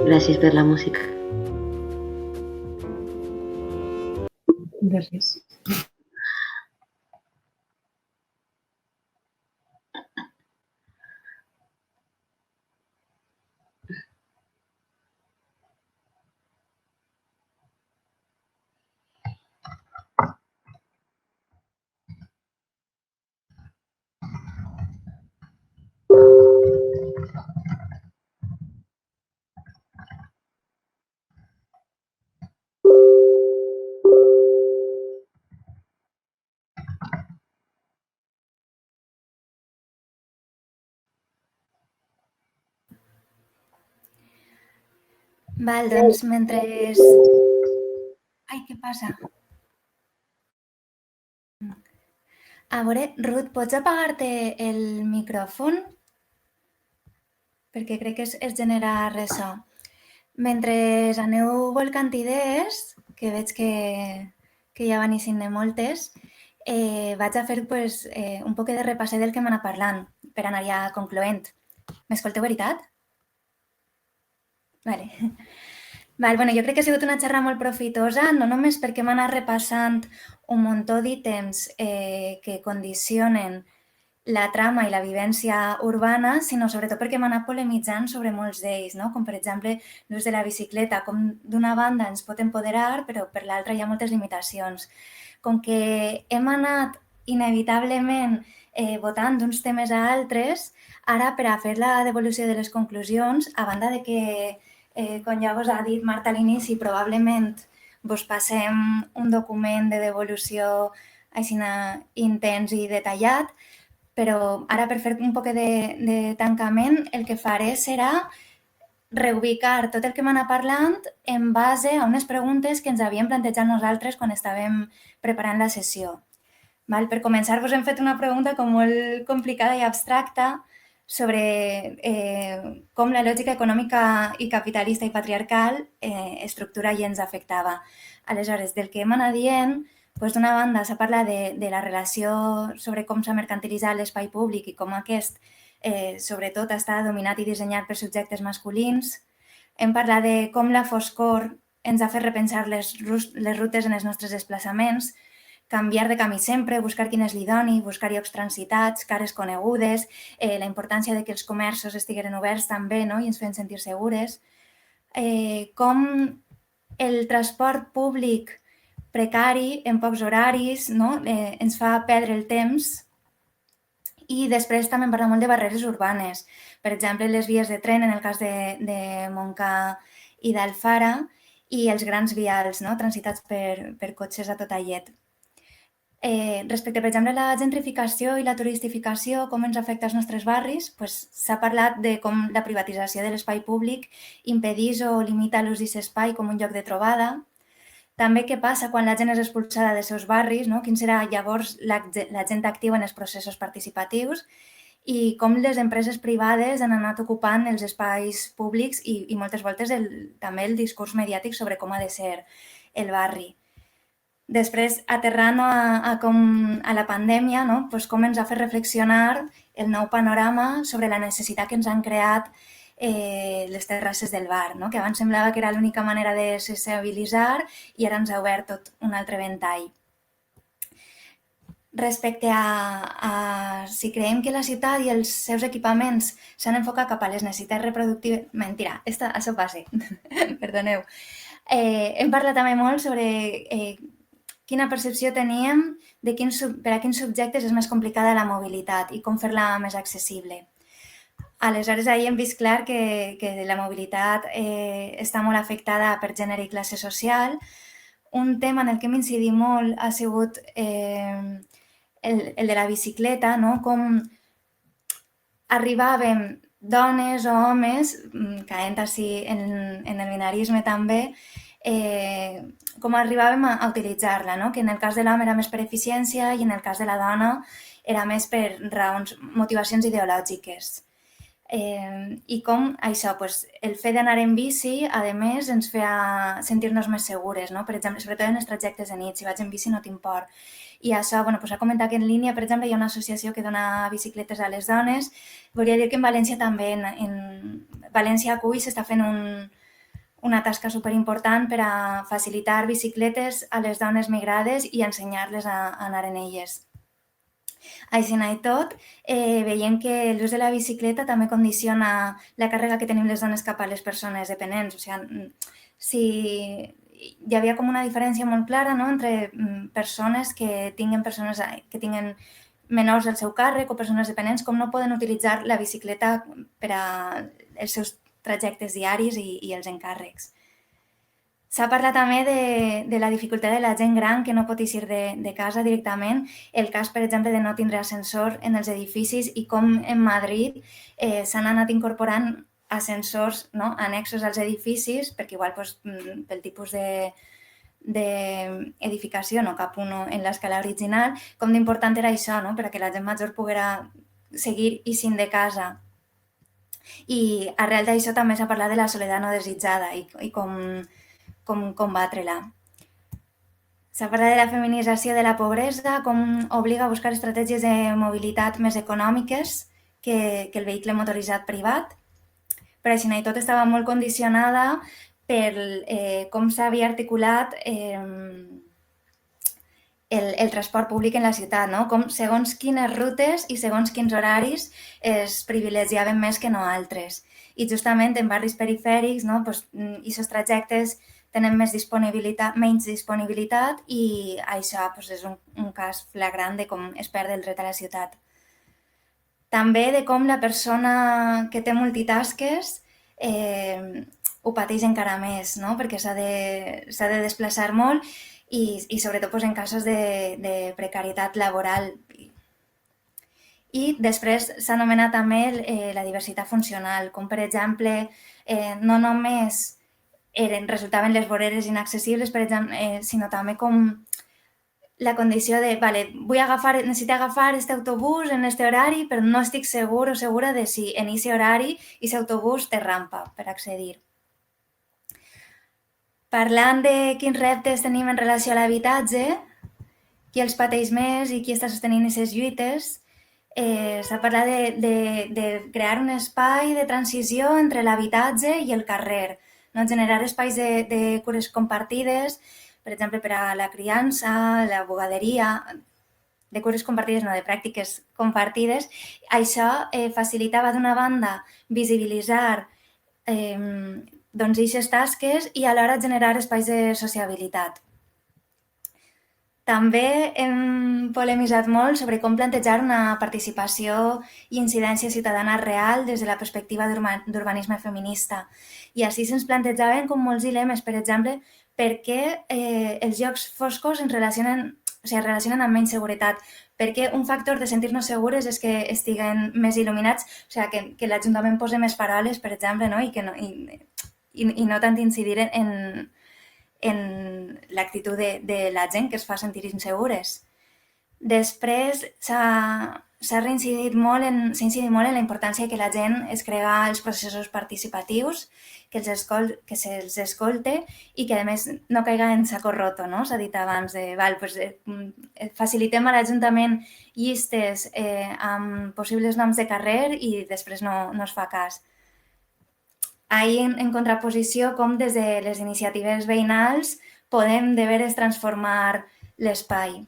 gràcies per la música. De res. Val, doncs mentre... Ai, què passa? A veure, Ruth, pots apagar-te el micròfon? Perquè crec que es genera ressò. Mentre aneu volcant idees, que veig que ja van eixint de moltes, vaig a fer un poc de repasser del que hem anat parlant, per anar ja concloent. M'escolteu, veritat? Vale. Bueno, jo crec que ha sigut una xerrada molt profitosa, no només perquè hem anat repassant un muntó d'ítems que condicionen la trama i la vivència urbana, sinó sobretot perquè hem anat polemitzant sobre molts d'ells, no? Com per exemple l'ús de la bicicleta, com d'una banda ens pot empoderar, però per l'altra hi ha moltes limitacions. Com que hem anat inevitablement votant d'uns temes a altres, ara per a fer la devolució de les conclusions, a banda de que com ja vos ha dit Marta a l'inici, probablement vos passem un document de devolució així intens i detallat, però ara per fer un poc de tancament el que faré serà reubicar tot el que hem anat parlant en base a unes preguntes que ens havíem plantejat nosaltres quan estàvem preparant la sessió. Per començar, vos hem fet una pregunta com molt complicada i abstracta sobre com la lògica econòmica i capitalista i patriarcal estructura i ens afectava. Aleshores, del que hem anat dient, d'una banda s'ha parlat de la relació sobre com s'ha mercantilitzat l'espai públic i com aquest, sobretot, està dominat i dissenyat per subjectes masculins. Hem parlat de com la foscor ens ha fet repensar les rutes en els nostres desplaçaments, canviar de camí sempre, buscar quin és l'idoni, buscar llocs transitats, cares conegudes, la importància de que els comerços estigueren oberts també, no? I ens feien sentir segures. Com el transport públic precari, en pocs horaris, no? Ens fa perdre el temps. I després també hem parlat molt de barreres urbanes. Per exemple, les vies de tren, en el cas de Montcà i d'Alfara, i els grans vials, no? Transitats per cotxes a tota llet. Respecte, per exemple, a la gentrificació i la turistificació, com ens afecta als nostres barris, s'ha parlat de com la privatització de l'espai públic impedeix o limita l'ús d'aquest espai com un lloc de trobada. També què passa quan la gent és expulsada dels seus barris, no? Quin serà llavors la gent activa en els processos participatius i com les empreses privades han anat ocupant els espais públics i moltes voltes també el discurs mediàtic sobre com ha de ser el barri. Després, aterrant a la pandèmia, no? Com ens ha fet reflexionar el nou panorama sobre la necessitat que ens han creat les terrasses del bar, no? Que abans semblava que era l'única manera de sociabilitzar i ara ens ha obert tot un altre ventall. Respecte a si creiem que la ciutat i els seus equipaments s'han enfocat cap a les necessitats reproductives... Mentira, això passa, perdoneu. Hem parlat també molt sobre quina percepció teníem de per a quins subjectes és més complicada la mobilitat i com fer-la més accessible. Aleshores, ahir hem vist clar que la mobilitat està molt afectada per gènere i classe social. Un tema en el que hem incidit molt ha sigut el de la bicicleta, no? Com arribàvem dones o homes, caent així en el binarisme també, com arribàvem a utilitzar-la, no? Que en el cas de l'home era més per eficiència i en el cas de la dona era més per raons, motivacions ideològiques. I com això, el fet d'anar en bici, a més, ens feia sentir-nos més segures, no? Per exemple, sobretot en els trajectes de nit, si vaig en bici no tinc por. I això, s'ha comentat que en línia, per exemple, hi ha una associació que dona bicicletes a les dones. Volia dir que en València també, en València Acull s'està fent una tasca superimportant per a facilitar bicicletes a les dones migrades i ensenyar-les a anar en elles. Així i tot, veiem que l'ús de la bicicleta també condiciona la càrrega que tenim les dones cap a les persones dependents. O sigui, hi havia com una diferència molt clara, no?, entre persones que tinguen menors al seu càrrec o persones dependents, com no poden utilitzar la bicicleta per als seus trajectes diaris i els encàrrecs. S'ha parlat també de la dificultat de la gent gran que no pot eixir de casa directament, el cas, per exemple, de no tindre ascensor en els edificis i com en Madrid s'han anat incorporant ascensors, no?, annexos als edificis, perquè igual pel tipus d'edificació no cap un en l'escala original, com d'important era això, no?, perquè la gent major poguera seguir ixint de casa. I arrel d'això també s'ha parlat de la soledat no desitjada i com combatre-la. S'ha parlat de la feminització de la pobresa, com obliga a buscar estratègies de mobilitat més econòmiques que el vehicle motoritzat privat. Però així i tot estava molt condicionada per com s'havia articulat el transport públic en la ciutat, no? Com segons quines rutes i segons quins horaris es privilegiaven més que no altres. I justament en barris perifèrics, no, aquests trajectes tenen menys disponibilitat i això és un cas flagrant de com es perd el dret a la ciutat. També de com la persona que té multitasques ho pateix encara més, no? Perquè s'ha de desplaçar molt i sobretot en casos de precarietat laboral. I després s'ha anomenat també la diversitat funcional, com per exemple no només resultaven les voreres inaccessibles, per exemple, sinó també com la condició de, necessito agafar aquest autobús en aquest horari, però no estic segur o segura de si en aquest horari aquest autobús té rampa per accedir. Parlant de quins reptes tenim en relació a l'habitatge, qui els pateix més i qui està sostenint aquestes lluites, s'ha parlat de crear un espai de transició entre l'habitatge i el carrer, no? Generar espais de cures compartides, per exemple, per a la criança, la bugaderia, de cures compartides, no, de pràctiques compartides. Això facilitava, d'una banda, visibilitzar aquestes tasques i alhora generar espais de sociabilitat. També hem polemitzat molt sobre com plantejar una participació i incidència ciutadana real des de la perspectiva d'urbanisme feminista. I així se'ns plantejaven com molts dilemes, per exemple, per què els llocs foscos es relacionen amb menys seguretat, perquè un factor de sentir-nos segures és que estiguen més il·luminats, o sigui, que l'Ajuntament posi més faroles, per exemple, no? I no tant incidir en l'actitud de la gent que es fa sentir insegures. Després s'ha incidit molt en la importància que la gent es crega els processos participatius, que se'ls escolte i que, a més, no caiga en saco roto, no? S'ha dit abans, facilitem a l'Ajuntament llistes amb possibles noms de carrer i després no es fa cas. Ahir, en contraposició, com des de les iniciatives veïnals podem de veres transformar l'espai.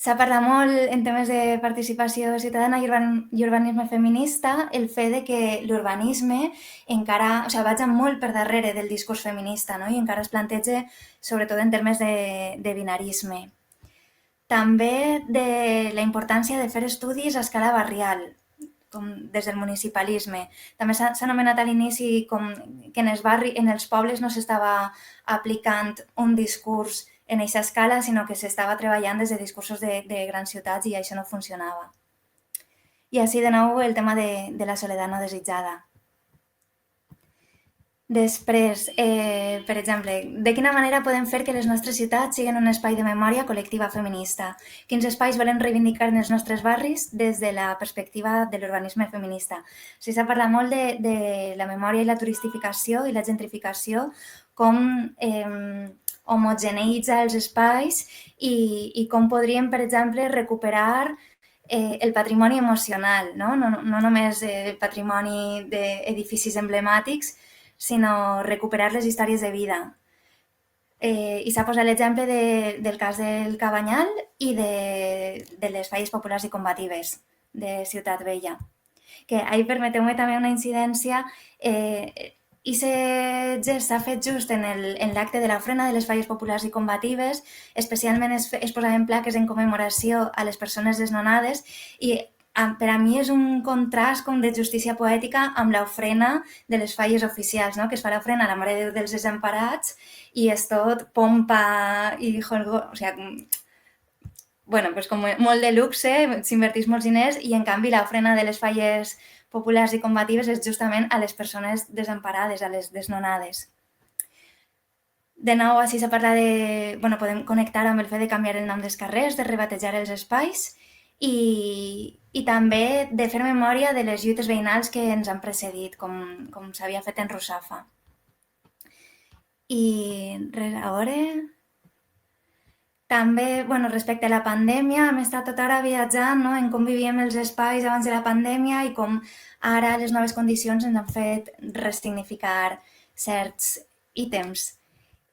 S'ha parlat molt en temes de participació ciutadana i urbanisme feminista el fet de que l'urbanisme encara vaja molt per darrere del discurs feminista, no? I encara es planteja sobretot en termes de binarisme. També de la importància de fer estudis a escala barrial, com des del municipalisme. També s'ha anomenat a l'inici que en els pobles no s'estava aplicant un discurs en aquesta escala, sinó que s'estava treballant des de discursos de grans ciutats i això no funcionava. I així, de nou, el tema de la soledat no desitjada. Després, per exemple, de quina manera podem fer que les nostres ciutats siguin un espai de memòria col·lectiva feminista? Quins espais volem reivindicar en els nostres barris des de la perspectiva de l'urbanisme feminista? S'ha parlat molt de la memòria i la turistificació i la gentrificació, com homogeneïtza els espais i com podríem, per exemple, recuperar el patrimoni emocional, no només el patrimoni d'edificis emblemàtics, sinó recuperar les històries de vida. I s'ha posat l'exemple del cas del Cabanyal i de les falles populars i combatives de Ciutat Vella. Que ahir, permeteu-me també una incidència, i aquest s'ha fet just en l'acte de l'ofrena de les falles populars i combatives, especialment es posaven plaques en commemoració a les persones desnonades i per a mi és un contrast com de justícia poètica amb l'ofrena de les falles oficials, no? Que es fa l'ofrena a la Mare de Déu dels Desemparats i és tot pompa i holgor, o sigui, com molt de luxe, s'inverteix molts diners i en canvi l'ofrena de les falles populars i combatives és justament a les persones desemparades, a les desnonades. De nou, així s'ha parlat de... podem connectar amb el fet de canviar el nom dels carrers, de rebatejar els espais i també de fer memòria de les lluites veïnals que ens han precedit, com s'havia fet en Russafa. I res, ara... També, respecte a la pandèmia, hem estat tota hora viatjant en com vivíem els espais abans de la pandèmia i com ara les noves condicions ens han fet ressignificar certs ítems.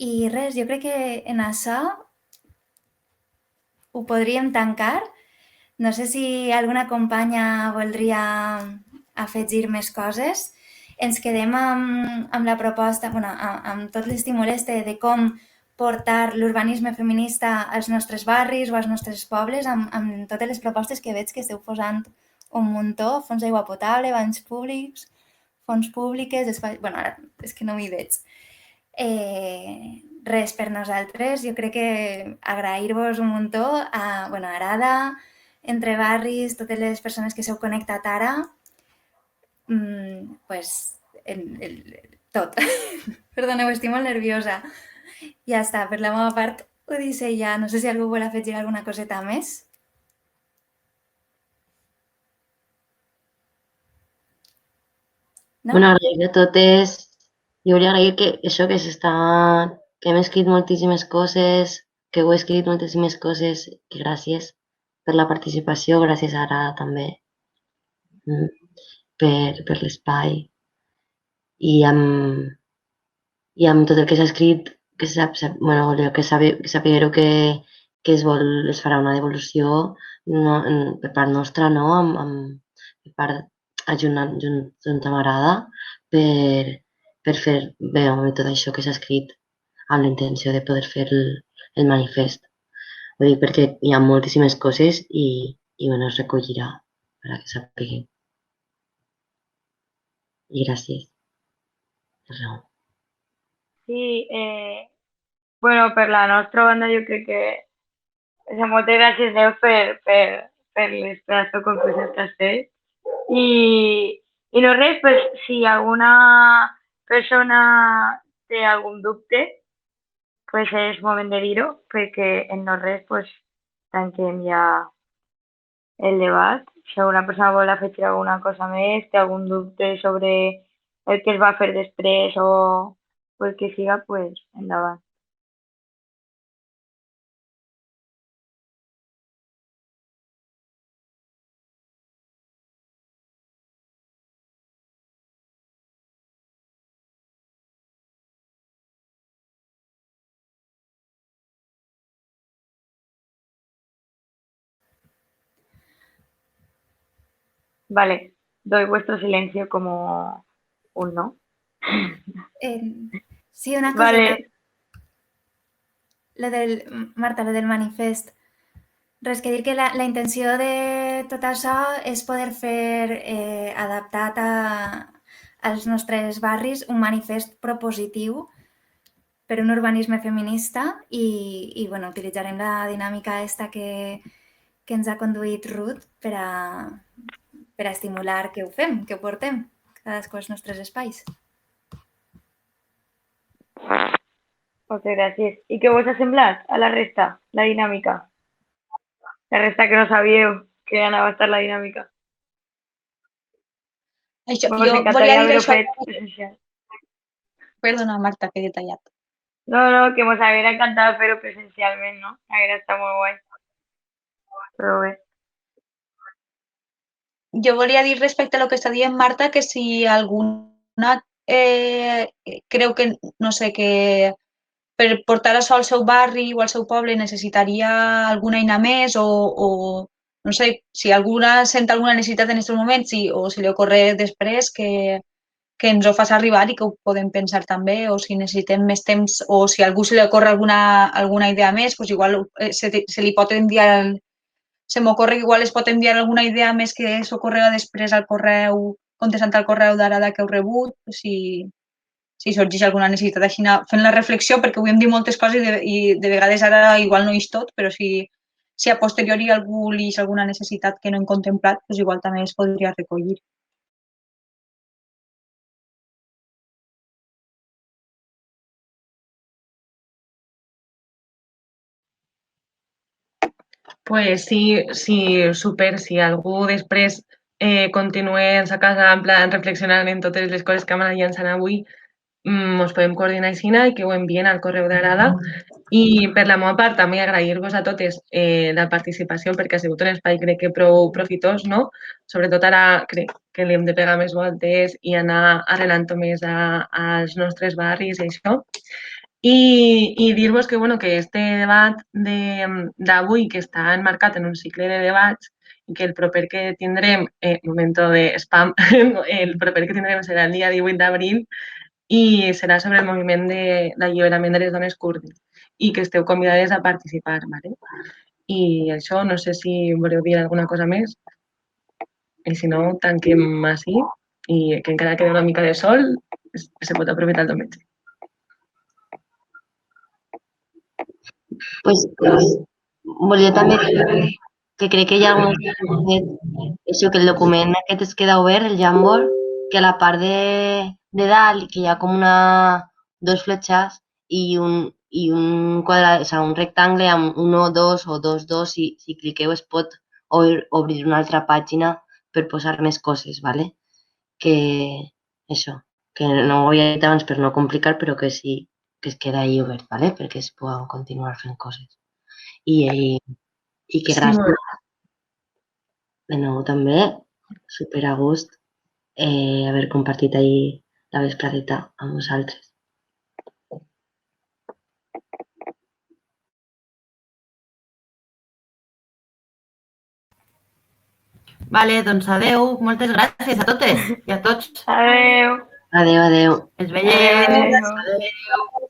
I res, jo crec que en això ho podríem tancar. No sé si alguna companya voldria afegir més coses. Ens quedem amb la proposta, amb tot l'estímul de com portar l'urbanisme feminista als nostres barris o als nostres pobles amb totes les propostes que veig que esteu posant un muntó, fons d'aigua potable, banys públics, fons públiques, espais... Ara és que no m'hi veig. Res per nosaltres, jo crec que agrair-vos un muntó a Arada, Entre Barris, totes les persones que s'heu connectat ara, tot. Perdoneu, estic molt nerviosa. Ja està, per la meva part ho dic ja. No sé si algú vol afegir alguna coseta més. No? Agrair a totes. Jo volia agrair que això que hem escrit moltíssimes coses, que heu escrit moltíssimes coses, que gràcies per la participació, gràcies ara també per l'espai i amb tot el que s'ha escrit, que sapigueu que es farà una devolució per part nostra, per part junt amb Arada, per fer veure tot això que s'ha escrit amb la intenció de poder fer el manifest. Ho dic perquè hi ha moltíssimes coses i es recollirà per que sapigueu. I gràcies. Sí, per la nostra banda jo crec que moltes gràcies Déu per les pedaços conclusions que has fet. I no res, si alguna persona té algun dubte, és moment de dir-ho, perquè en no res tanquem ja el debat. Si alguna persona vol afegir alguna cosa més, té algun dubte sobre el que es va fer després o el que siga, endavant. Vale, doy vuestro silencio como un no. Sí, una cosa. Vale. Marta, lo del manifest. Res que dir que la intenció de tot això és poder fer adaptat als nostres barris un manifest propositiu per un urbanisme feminista i utilitzarem la dinàmica que ens ha conduït Ruth per a estimular que ho fem, que ho portem, cadascú als nostres espais. Moltes gràcies. I què vos ha semblat a la resta, la dinàmica? La resta que no sabíeu que anava a estar la dinàmica. Jo volia dir això... Perdona, Marta, que he detallat. No, que mos hauria encantat fer-ho presencialment, no? Hauria estat molt guai. Però bé. Jo volia dir respecte a lo que està dient Marta que si alguna creu que, no sé, que per portar això al seu barri o al seu poble necessitaria alguna eina més o no sé, si alguna sent alguna necessitat en aquests moments o si li ocorre després que ens ho fas arribar i que ho podem pensar també o si necessitem més temps o si a algú se li ocorre alguna idea més, doncs igual se li pot enviar... Se m'ocorre que igual es pot enviar alguna idea més que s'ocorrega després al correu, contestant al correu d'Arada que heu rebut, si sorgeix alguna necessitat així, fent la reflexió, perquè avui hem dit moltes coses i de vegades ara igual no és tot, però si a posteriori algú li és alguna necessitat que no hem contemplat, doncs igual també es podria recollir. Pues sí, super, si algú després continua en sa casa en plan reflexionant en totes les coses que hem anat llançant avui, ens podem coordinar així i que ho envien al correu d'Arada. I per la meva part també agrair-vos a totes la participació perquè ha sigut un espai crec que prou profitós, no? Sobretot ara crec que li hem de pegar més voltes i anar arrelant més als nostres barris i això. I dir-vos que, bueno, que este debat d'avui, que està enmarcat en un cicle de debats, i que el proper que tindrem, momento de spam, el proper que tindrem serà el dia 18 d'abril i serà sobre el moviment d'alliberament de les dones kurdes i que esteu convidades a participar, ¿vale? I això, no sé si voleu dir alguna cosa més i si no, tanquem així i que encara queda una mica de sol, se pot aprofitar el domenatge. Pues volia també dir que crec que hi ha això, que el document aquest es queda obert, el Jamboard, que a la part de dalt, que hi ha com dos fletxes i un quadrat, o sigui, un rectangle amb 1, 2 o 2, 2, si cliqueu es pot obrir una altra pàgina per posar més coses, ¿vale? Que això, que no ho havia dit abans per no complicar, però que sí, que es queda ahí obert, ¿vale? Perquè es poden continuar fent coses. I que gràcies de nou també, super a gust, haver compartit ahir la vesprada amb vosaltres. Vale, doncs adeu, moltes gràcies a totes i a tots. Adeu. Adeu, adeu. Es veiem. Adeu. Adeu.